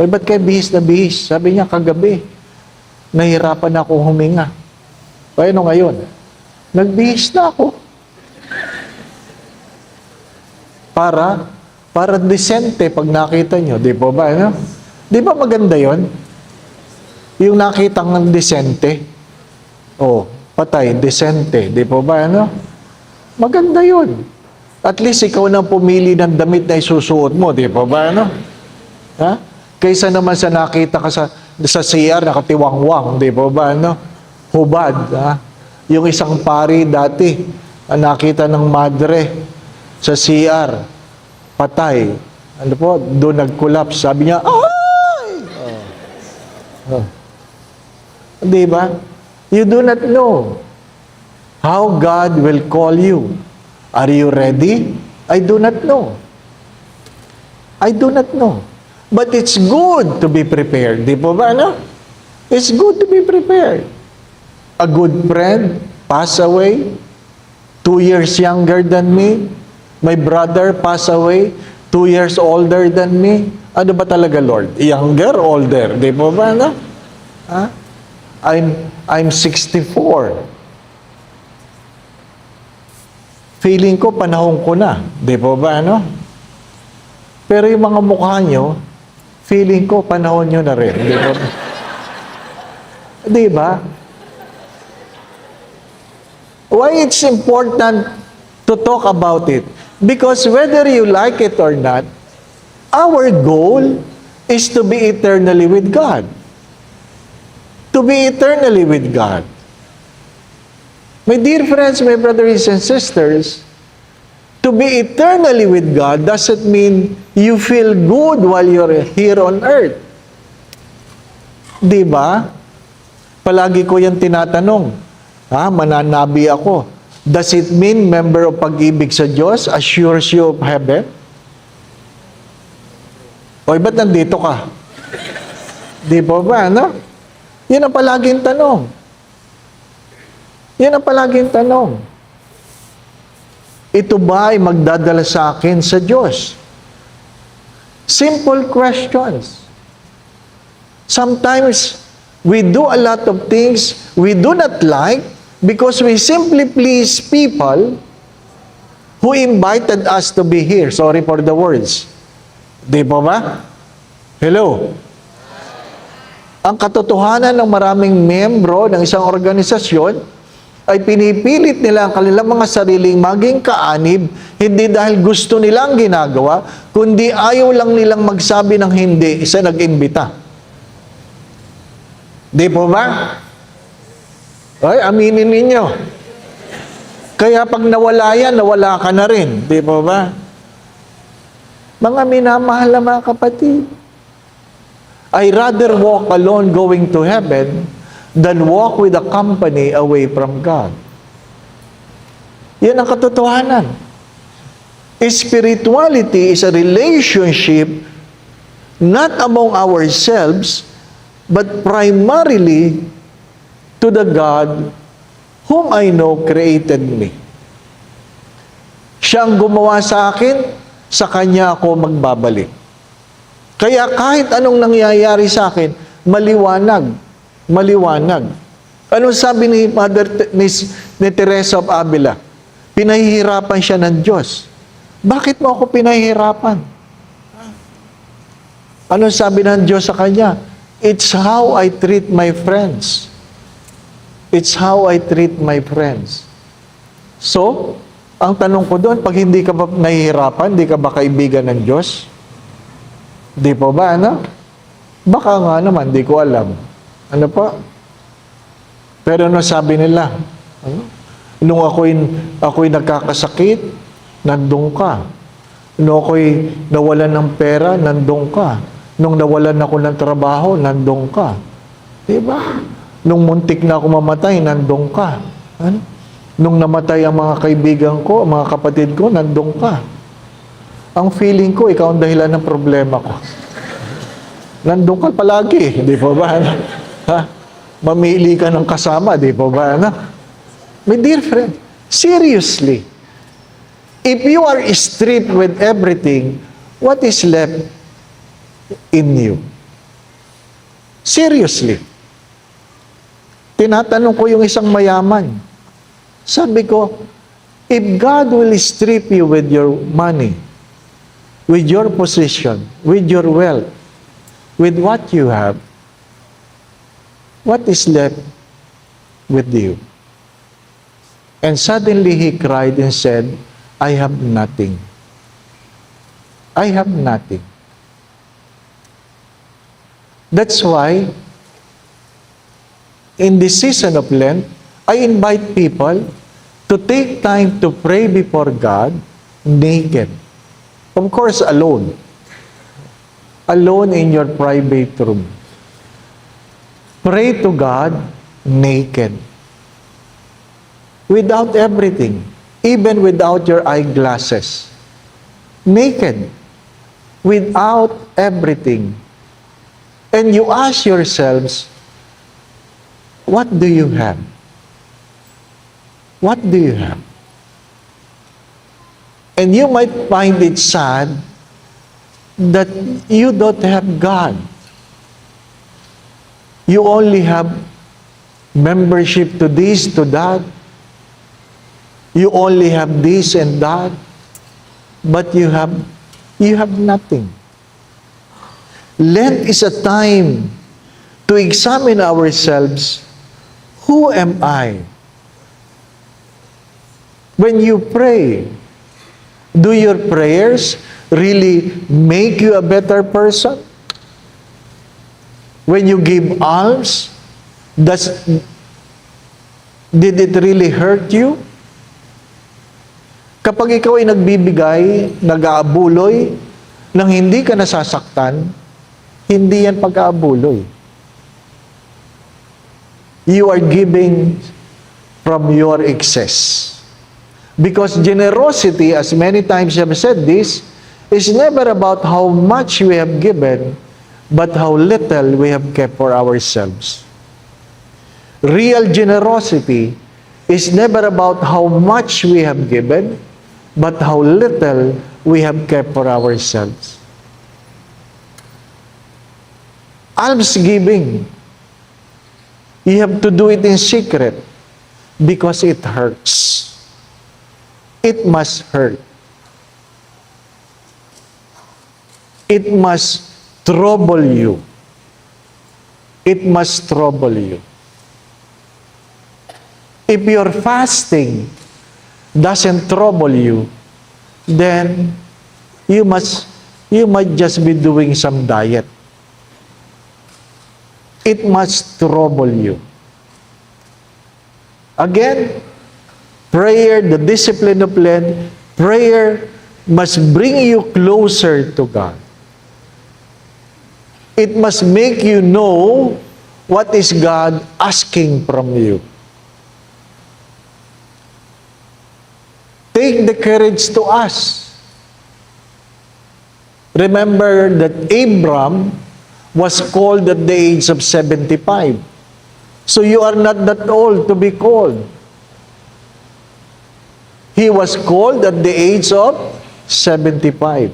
Oy, ba't kayo bihis na bihis? Sabi niya, kagabi. Nahirapan akong huminga. O ano ngayon? Nagbihis na ako. Para decente pag nakita nyo. Di ba ba? Ano? Di ba maganda yon? Yung nakitang ng decente. Oh, patay, decente. Di ba ba? Ano? Maganda yon. At least ikaw nang pumili ng damit na isusuot mo. Di ba ba? Ano? Ha? Kaysa naman sa nakita ka sa CR, nakatiwangwang. Di ba ba? Ano? Hubad. Ha? Yung isang pari dati, nakita ng madre sa CR, patay. Ano po? Doon nag-collapse. Sabi niya, ay! Di ba? You do not know how God will call you. Are you ready? I do not know. I do not know. But it's good to be prepared. Di po ba, ano? It's good to be prepared. A good friend passed away, 2 years younger than me. My brother passed away, 2 years older than me. Ano ba talaga, Lord? Younger, older? Di po ba, ano? Ha? I'm 64. Feeling ko, panahon ko na. Di po ba, ano? Pero yung mga mukha nyo, feeling ko, panahon nyo na rin. Di po ba? Di ba? Why it's important to talk about it? Because whether you like it or not, our goal is to be eternally with God. To be eternally with God. My dear friends, my brothers and sisters, to be eternally with God doesn't mean you feel good while you're here on earth. Di ba? Palagi ko yan tinatanong. Mananabi ako. Does it mean member of pag-ibig sa Diyos assures you of heaven? Oy, ba't nandito ka? Di ba ba, ano? Yan ang palaging tanong. Yan ang palaging tanong. Ito ba ay magdadala sa akin sa Diyos? Simple questions. Sometimes, we do a lot of things we do not like because we simply please people who invited us to be here. Sorry for the words. Di ba? Hello? Ang katotohanan ng maraming membro ng isang organisasyon ay pinipilit nila ang kanilang mga sariling maging kaanib, hindi dahil gusto nilang ginagawa, kundi ayaw lang nilang magsabi ng hindi sa nag-imbita. Di po ba? Ay, aminin ninyo. Kaya pag nawala yan, nawala ka na rin. Di po ba? Mga minamahal na mga kapatid, I rather walk alone going to heaven than walk with a company away from God. Yan ang katotohanan. Spirituality is a relationship not among ourselves, but primarily to the God whom I know created me. Siya ang gumawa sa akin, sa Kanya ako magbabalik. Kaya kahit anong nangyayari sa akin, maliwanag. Maliwanag. Anong sabi ni ni Teresa of Avila? Pinahihirapan siya ng Diyos. Bakit mo ako pinahihirapan? Anong sabi ng Diyos sa kanya? It's how I treat my friends. It's how I treat my friends. So, ang tanong ko doon, pag hindi ka ba nahihirapan, hindi ka ba kaibigan ng Diyos? Di po ba, ano? Baka nga naman, di ko alam. Ano po? Pero ano sabi nila? Ano? Nung ako'y nagkakasakit, nandun ka. Nung ako'y nawalan ng pera, nandun ka. Nung nawalan ako ng trabaho, nandun ka. Diba? Nung muntik na ako mamatay, nandun ka. Ano? Nung namatay ang mga kaibigan ko, ang mga kapatid ko, nandun ka. Ang feeling ko, ikaw ang dahilan ng problema ko. Nandun ka palagi, di po ba? Ha? Mamili ka ng kasama, di po ba? My dear friend, seriously, if you are stripped with everything, what is left in you? Seriously. Tinatanong ko yung isang mayaman. Sabi ko, if God will strip you with your money, with your position, with your wealth, with what you have, what is left with you? And suddenly he cried and said, I have nothing. I have nothing. That's why, in this season of Lent, I invite people to take time to pray before God naked. Of course, alone. Alone in your private room. Pray to God naked. Without everything. Even without your eyeglasses. Naked. Without everything. And you ask yourselves, what do you have? What do you have? And you might find it sad that you don't have God. You only have membership to this, to that. You only have this and that. But you have nothing. Lent is a time to examine ourselves. Who am I? When you pray, do your prayers really make you a better person? When you give alms, did it really hurt you? Kapag ikaw ay nagbibigay, nag-aabuloy, nang hindi ka nasasaktan, hindi yan pag-aabuloy. You are giving from your excess. Because generosity, as many times I have said this, is never about how much we have given, but how little we have kept for ourselves. Real generosity is never about how much we have given, but how little we have kept for ourselves. Almsgiving, you have to do it in secret because it hurts. It must hurt. It must trouble you. It must trouble you. If your fasting doesn't trouble you, then you might just be doing some diet. It must trouble you. Again, prayer, the discipline of Lent, prayer must bring you closer to God. It must make you know what is God asking from you. Take the courage to ask. Remember that Abram was called at the age of 75. So you are not that old to be called. He was called at the age of 75.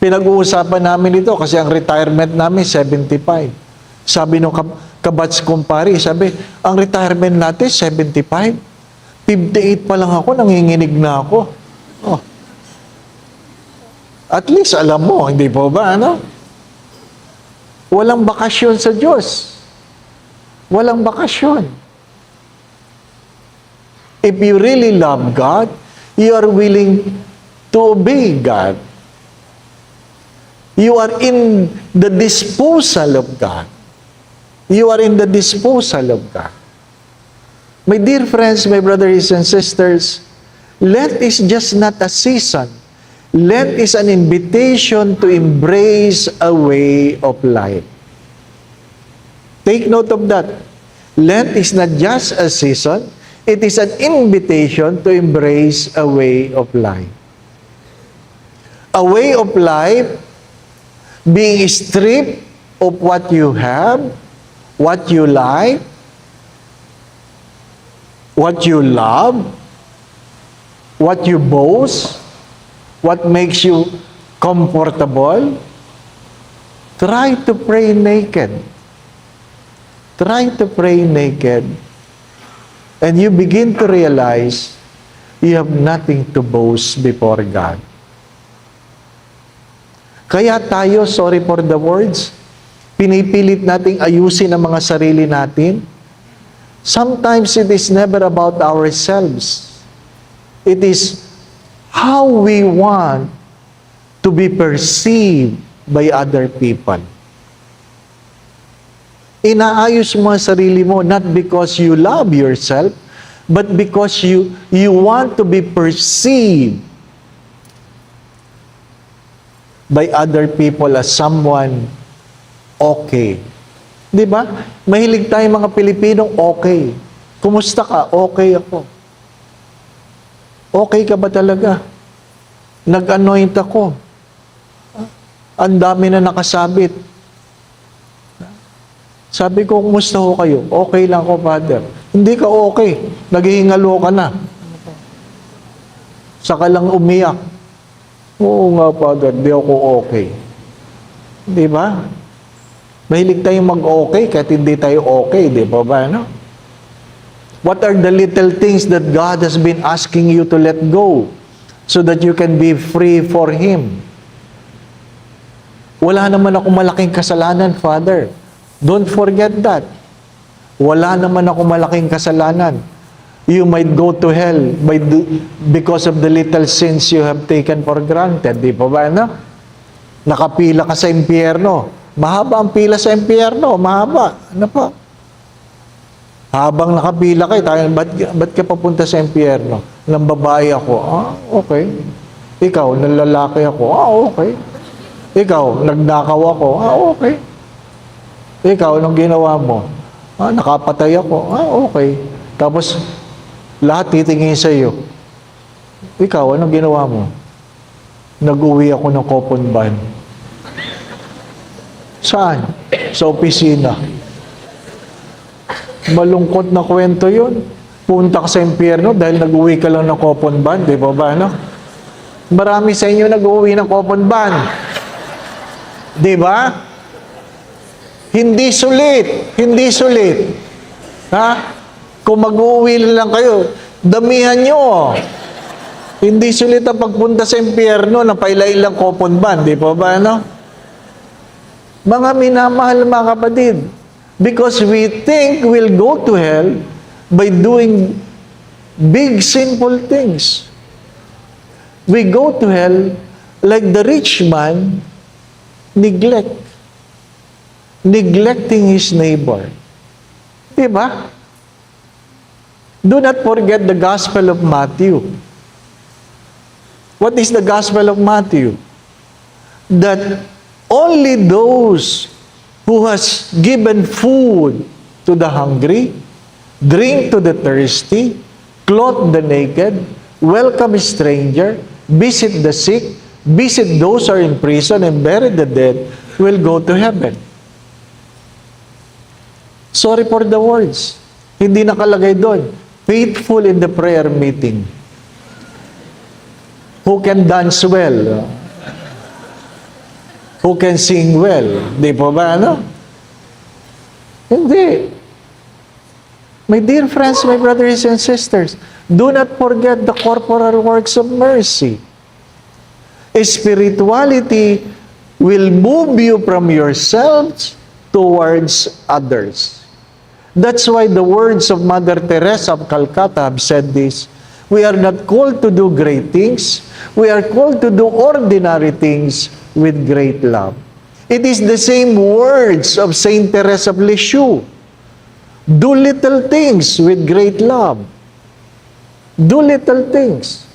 Pinag-uusapan namin ito kasi ang retirement namin 75. Sabi nung kabats kumpari, sabi, ang retirement natin 75. 58 pa lang ako, nanginginig na ako. Oh. At least alam mo, hindi po ba, ano? Walang bakasyon sa Diyos. Walang bakasyon. If you really love God, you are willing to obey God. You are in the disposal of God. You are in the disposal of God. My dear friends, my brothers and sisters, Lent is just not a season. Lent is an invitation to embrace a way of life. Take note of that. Lent is not just a season, it is an invitation to embrace a way of life. A way of life being stripped of what you have, what you like, what you love, what you boast, what makes you comfortable. Try to pray naked. Try to pray naked. And you begin to realize you have nothing to boast before God. Kaya tayo, sorry for the words, pinipilit nating ayusin ang mga sarili natin. Sometimes it is never about ourselves. It is how we want to be perceived by other people. Inaayos mo ang sarili mo not because you love yourself, but because you want to be perceived by other people as someone okay. Di ba? Mahilig tayo mga Pilipinong okay. Kumusta ka? Okay ako. Okay ka ba talaga? Nag-anoint ako. Ang dami na nakasabit. Sabi ko, kumusta ho kayo? Okay lang ako, Father. Hindi ka okay. Naghihingalo ka na. Saka lang umiyak. Oo nga, Father, di ako okay. Di ba? Mahilig tayong mag-okay kahit hindi tayo okay, di ba ba, no? What are the little things that God has been asking you to let go so that you can be free for Him? Wala naman ako malaking kasalanan, Father. Don't forget that. Wala naman ako malaking kasalanan. You might go to hell because of the little sins you have taken for granted, di ba ba, no? Nakapila ka sa impyerno. Mahaba ang pila sa impyerno, mahaba. Ano pa? Habang nakapila kayo, ba't ka papunta sa impyerno? Nang babae ako, okay. Ikaw, nang lalaki ako, okay. Ikaw, nagnakaw ako, okay. Ikaw, anong ginawa mo? Nakapatay ako, okay. Tapos, lahat titingin sa iyo. Ikaw, anong ginawa mo? Nag-uwi ako ng coupon van. Saan? Sa opisina. Malungkot na kwento yun. Punta ka sa impyerno dahil nag-uwi ka lang ng coupon van, di ba ba, no? Marami sa inyo nag-uwi ng coupon van. Di ba? Hindi sulit. Hindi sulit. Ha? Kung mag-uwi lang kayo, damihan nyo. Hindi sulit ang pagpunta sa impyerno na pailailang coupon ban. Di po ba, ano? Mga minamahal, mga kapatid, because we think we'll go to hell by doing big sinful things. We go to hell like the rich man neglecting his neighbor. Diba? Do not forget the Gospel of Matthew. What is the Gospel of Matthew? That only those who has given food to the hungry, drink to the thirsty, clothe the naked, welcome a stranger, visit the sick, visit those who are in prison, and bury the dead, will go to heaven. Sorry for the words. Hindi nakalagay doon. Faithful in the prayer meeting. Who can dance well? Who can sing well? Di po ba, ano? Hindi. My dear friends, my brothers and sisters, do not forget the corporal works of mercy. Spirituality will move you from yourselves towards others. That's why the words of Mother Teresa of Calcutta have said this: we are not called to do great things, we are called to do ordinary things with great love. It is the same words of Saint Teresa of Lisieux. Do little things with great love. Do little things.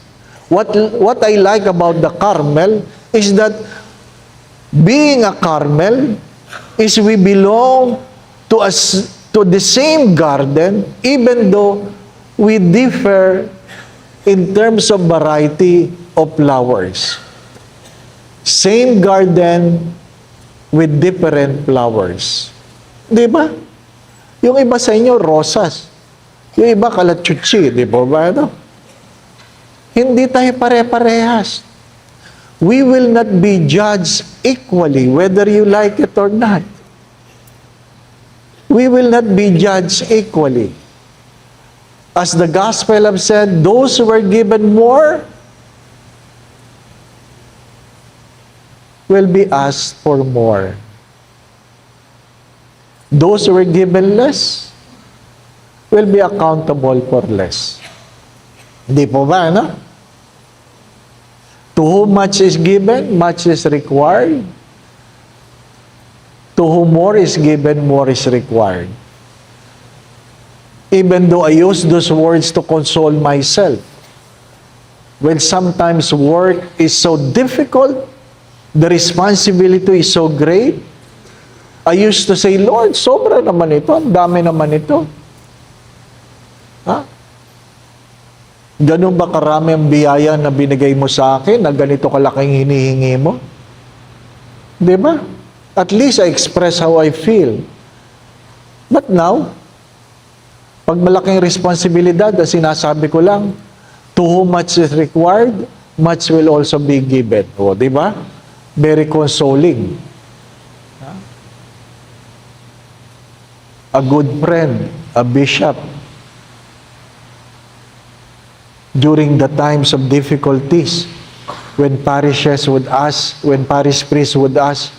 What I like about the Carmel is that being a Carmel is we belong to the same garden, even though we differ in terms of variety of flowers. Same garden with different flowers. Di ba? Yung iba sa inyo, rosas. Yung iba, kalatsutsi. Di ba ba? Ano? Hindi tayo pare-parehas. We will not be judged equally, whether you like it or not. We will not be judged equally. As the gospel have said, those who were given more will be asked for more. Those who were given less will be accountable for less. Hindi po ba, no? To whom much is given, much is required. To whom more is given, more is required. Even though I use those words to console myself, when sometimes work is so difficult, the responsibility is so great, I used to say, Lord, sobra naman ito, ang dami naman ito. Ha? Ganun ba karami ang biyaya na binigay mo sa akin na ganito kalaking hinihingi mo? Di ba? At least I express how I feel. But now, pag malaking responsibilidad, sinasabi ko lang, to whom much is required, much will also be given. O, di ba? Very consoling. A good friend, a bishop, during the times of difficulties, when parishes would ask, when parish priests would ask,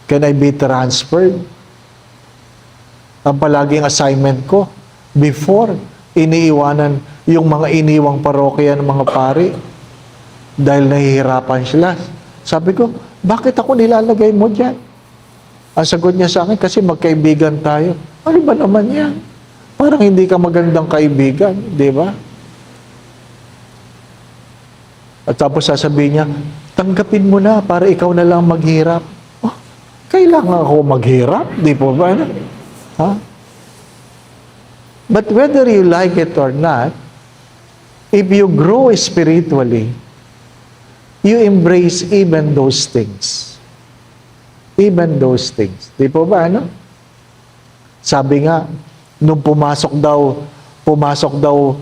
can I be transferred? Ang palaging assignment ko, before, iniiwanan yung mga iniwang parokya ng mga pari dahil nahihirapan sila. Sabi ko, bakit ako nilalagay mo dyan? Ang sagot niya sa akin, kasi magkaibigan tayo. Ano ba naman yan? Parang hindi ka magandang kaibigan, di ba? At tapos sasabihin niya, tanggapin mo na para ikaw na lang maghirap. Oh, kailangan ako maghirap? Di po ba? Ha? But whether you like it or not, if you grow spiritually, you embrace even those things. Even those things. Di po ba, ano? Sabi nga, nung pumasok daw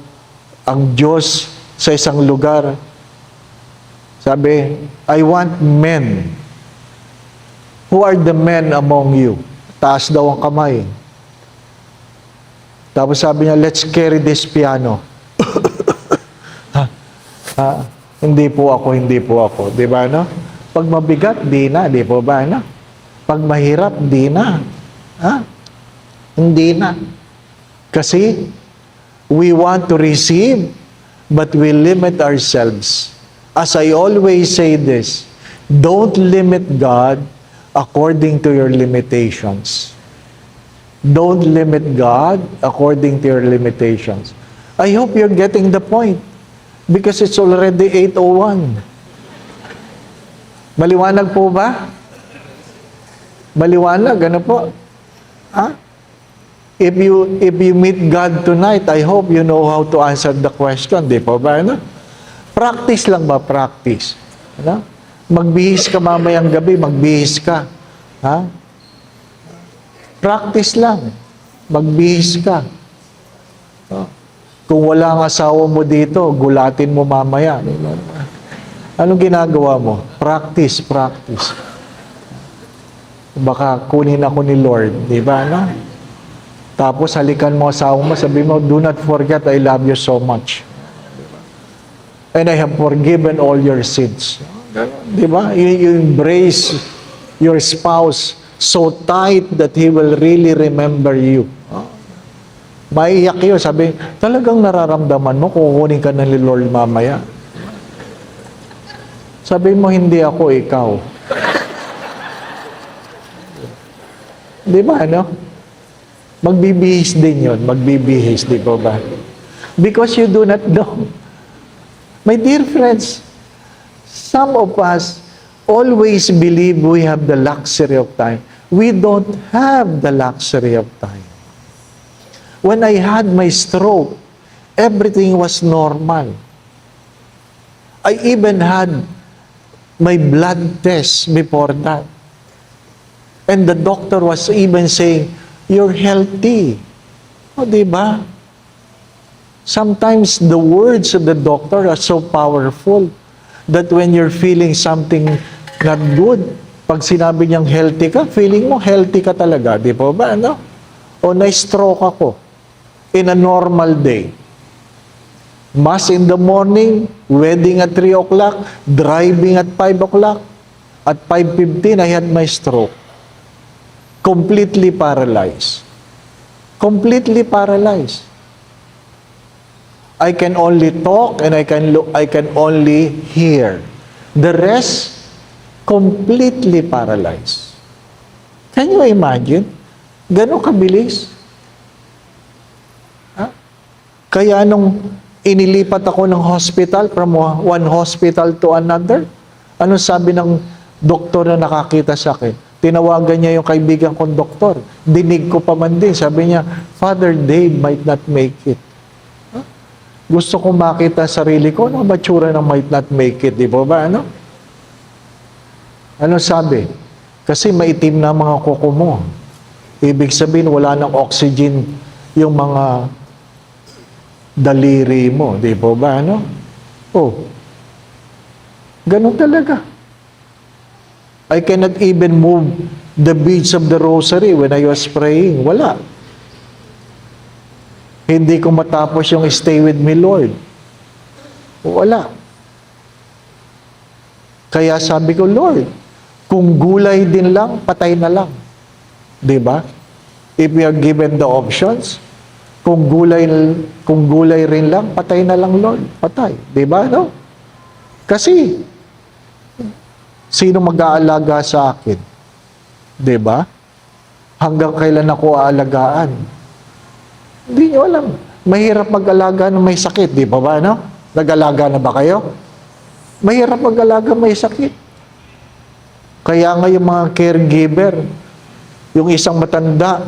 ang Diyos sa isang lugar, sabi, I want men. Who are the men among you? Taas daw ang kamay. Tapos sabi niya, let's carry this piano. Hindi po ako. Di ba, no? Pag mabigat, di na. Di po ba, no? Pag mahirap, di na. Hindi na. Kasi, we want to receive, but we limit ourselves. As I always say this, don't limit God according to your limitations. Don't limit God according to your limitations. I hope you're getting the point. Because it's already 8:01. Maliwanag po ba? Maliwanag, ano po? If you meet God tonight, I hope you know how to answer the question. Di po ba, ano? Practice lang ba? Practice. Ano? Magbihis ka mamayang gabi, magbihis ka. Practice lang. Magbihis ka. Kung wala ang asawa mo dito, gulatin mo mamaya. Anong ginagawa mo? Practice. Baka kunin ako ni Lord. Di ba, no? Tapos halikan mo asawa mo, sabi mo, do not forget, I love you so much. And I have forgiven all your sins. Di ba? You embrace your spouse so tight that he will really remember you. Maiyak yun. Sabi, talagang nararamdaman mo, kukunin ka na ni Lord mamaya. Sabi mo, hindi ako, ikaw. Di ba, ano? Magbibihis din yun. Magbibihis, di ba ba? Because you do not know. My dear friends, some of us always believe we have the luxury of time. We don't have the luxury of time. When I had my stroke, everything was normal. I even had my blood test before that. And the doctor was even saying, you're healthy. O, diba? Sometimes the words of the doctor are so powerful that when you're feeling something not good, pag sinabi niyang healthy ka, feeling mo healthy ka talaga. Di po ba? Ano? O na-stroke ako in a normal day. Mass in the morning, wedding at 3 o'clock, driving at 5 o'clock. At 5:15, I had my stroke. Completely paralyzed. Completely paralyzed. I can only talk and I can only hear. The rest, completely paralyzed. Can you imagine? Ganon kabilis? Kaya nung inilipat ako ng hospital, from one hospital to another, ano sabi ng doktor na nakakita sa akin? Tinawagan niya yung kaibigan kong doktor. Dinig ko pa man din. Sabi niya, Father Dave might not make it. Gusto kong makita sarili ko, ano ba tsura na might not make it? Di ba ba? Ano? Ano sabi? Kasi maitim na mga kuko mo. Ibig sabihin, wala ng oxygen yung mga daliri mo. Di ba ba? Ano? Oh. Ganun talaga. I cannot even move the beads of the rosary when I was praying. Wala. Hindi ko matapos yung stay with me, Lord. Wala. Kaya sabi ko, Lord, kung gulay din lang, patay na lang. Diba? If we are given the options, kung gulay rin lang, patay na lang, Lord. Patay. Diba, no? Kasi, sino mag-aalaga sa akin? Diba? Hanggang kailan ako aalagaan? Hindi nyo alam. Mahirap mag-alaga ng may sakit. Di ba ba, no? Nag-alaga na ba kayo? Mahirap mag-alaga may sakit. Kaya nga yung mga caregiver, yung isang matanda,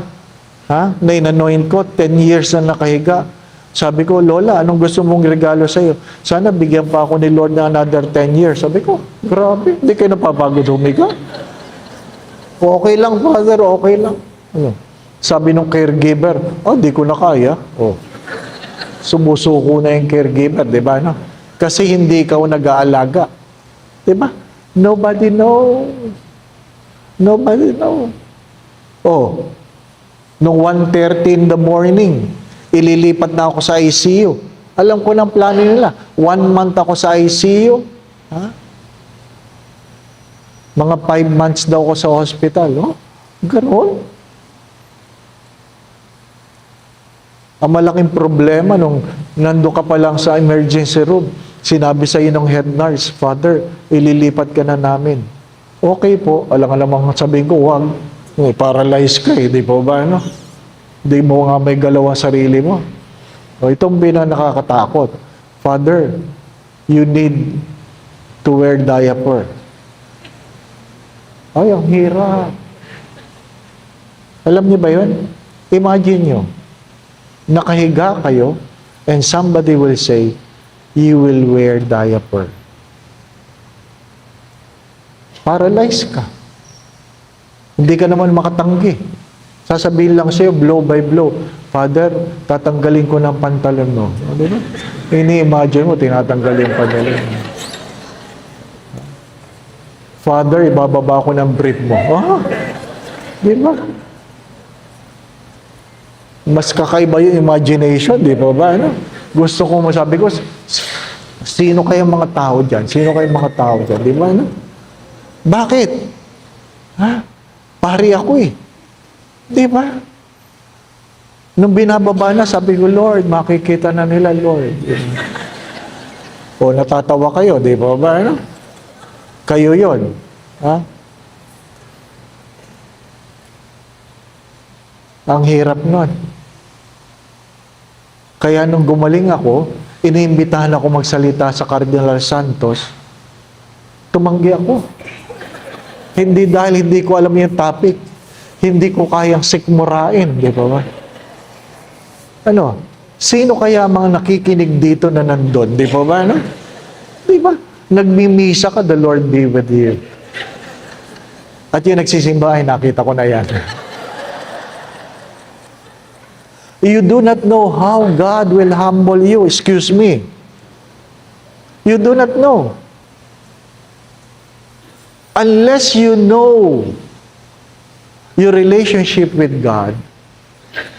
na inanoin ko, 10 years na nakahiga. Sabi ko, Lola, anong gusto mong regalo sa'yo? Sana bigyan pa ako ni Lord na another 10 years. Sabi ko, grabe, hindi kayo napapagod humiga. Okay lang, Father, okay lang. Ano? Sabi nung caregiver, di ko na kaya. Sumusuko na yung caregiver, di ba? No? Kasi hindi ikaw nag-aalaga. Di ba? Nobody knows. Nobody knows. Oh, nung 1:30 in the morning, ililipat na ako sa ICU. Alam ko ng plano nila. 1 month ako sa ICU. Ha? Mga 5 months daw ako sa hospital. Oh, ganoon. Ang malaking problema nung nando ka pa lang sa emergency room, sinabi sa ng head nurse, Father, ililipat ka na namin. Okay po, alang-alamang sabihin ko, wag. Paralyzed ka di po ba? Ano? Hindi mo nga may galaw ang sarili mo. O, itong nakakatakot. Father, you need to wear diaper. Ay, ang hirap. Alam niyo ba yun? Imagine nyo, nakahiga kayo, and somebody will say, you will wear diaper. Paralyzed ka. Hindi ka naman makatanggi. Sasabihin lang sa'yo, blow by blow, Father, tatanggalin ko ng pantalon mo. O, diba? Ini-imagine mo, tinatanggalin pa nila. Father, ibababa ko ng brief mo. Ah, di ba? Mas kakaiba yung imagination, di ba ba? Ano? Gusto ko masabi ko, sino kayang mga tao dyan? Sino kayang mga tao dyan? Di ba? Ano? Bakit? Ha? Pari ako eh. Di ba? Nung binababa na, sabi ko, Lord, makikita na nila, Lord. O natatawa kayo, di ba ba? Ano? Kayo yon, ha? Ang hirap nun. Kaya nung gumaling ako, iniimbitahan ako magsalita sa Cardinal Santos, tumanggi ako. Hindi dahil hindi ko alam yung topic, hindi ko kayang sikmurain, di ba ba? Ano? Sino kaya mga nakikinig dito na nandun, di ba ba? Ano? Di ba? Nagmimisa ka, the Lord be with you. At yung nagsisimba, ay nakita ko na yan. You do not know how God will humble you. Excuse me. You do not know. Unless you know your relationship with God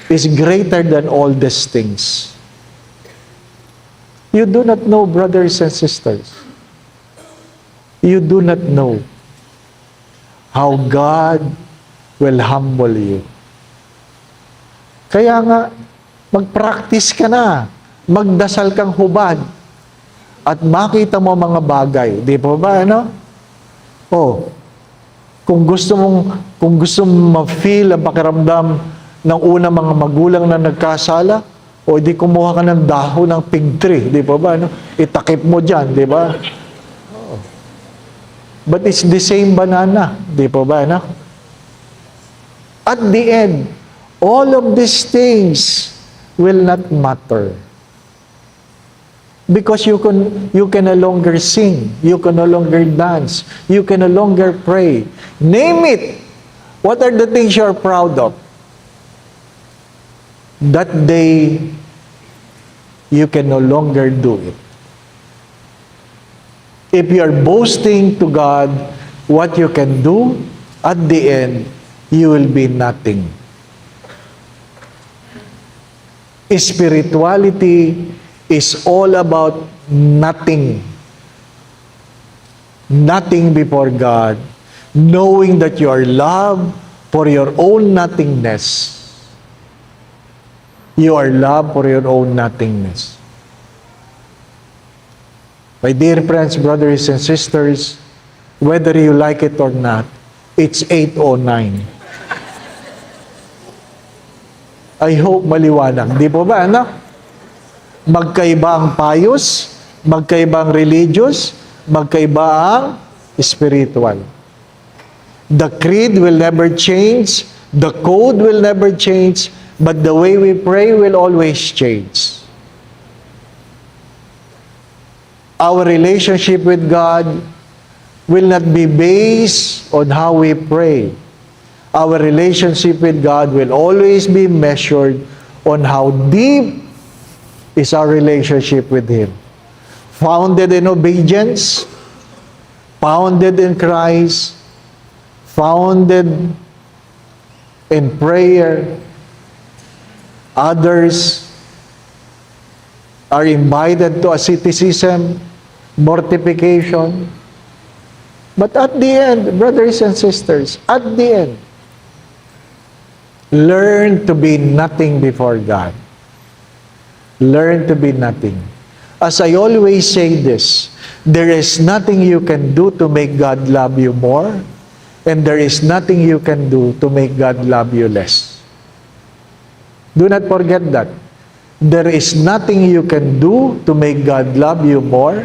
is greater than all these things. You do not know, brothers and sisters. You do not know how God will humble you. Kaya nga, mag-practice ka na. Magdasal kang hubad. At makita mo mga bagay. Di po ba, ano? Oh, kung gusto mong ma-feel ang pakiramdam ng una mga magulang na nagkasala, o di kumuha ka ng dahon ng fig tree. Di po ba, ano? Itakip mo dyan, di ba? Oh. But it's the same banana. Di po ba, ano? At the end, all of these things will not matter. Because you can no longer sing, you can no longer dance, you can no longer pray. Name it. What are the things you are proud of? That day, you can no longer do it. If you are boasting to God what you can do, at the end, you will be nothing. Spirituality is all about nothing. Nothing before God, knowing that you are loved for your own nothingness. You are loved for your own nothingness. My dear friends, brothers and sisters, whether you like it or not, it's 8:09. I hope maliwanag. Di po ba, ano? Magkaiba ang pious, magkaiba ang religious, magkaiba ang spiritual. The creed will never change, the code will never change, but the way we pray will always change. Our relationship with God will not be based on how we pray. Our relationship with God will always be measured on how deep is our relationship with Him. Founded in obedience, founded in Christ, founded in prayer. Others are invited to asceticism, mortification. But at the end, brothers and sisters, at the end, learn to be nothing before God. Learn to be nothing. As I always say this, there is nothing you can do to make God love you more, and there is nothing you can do to make God love you less. Do not forget that. There is nothing you can do to make God love you more,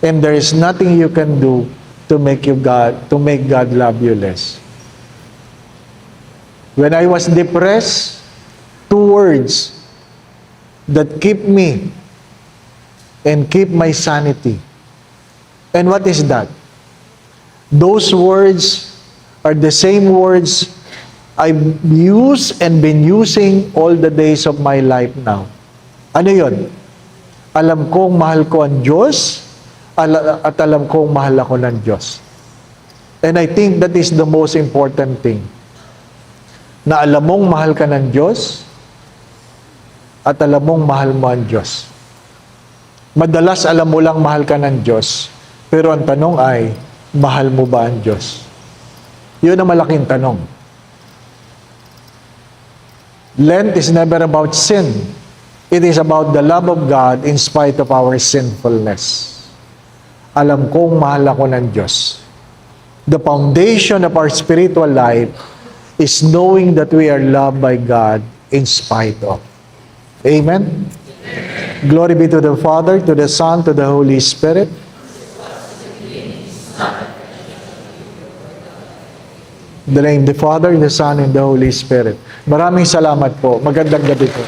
and there is nothing you can do to make God love you less. When I was depressed, 2 words that keep me and keep my sanity. And what is that? Those words are the same words I've used and been using all the days of my life now. Ano yun? Alam kong mahal ko ang Diyos at alam kong mahal ako ng Diyos. And I think that is the most important thing. Na alam mong mahal ka ng Diyos at alam mong mahal mo ang Diyos. Madalas alam mo lang mahal ka ng Diyos, pero ang tanong ay, mahal mo ba ang Diyos? Yun ang malaking tanong. Lent is never about sin. It is about the love of God in spite of our sinfulness. Alam kong mahal ako ng Diyos. The foundation of our spiritual life is knowing that we are loved by God in spite of. Amen? Glory be to the Father, to the Son, to the Holy Spirit. In the name of the Father, the Son, and the Holy Spirit. Maraming salamat po. Magandang gabi po.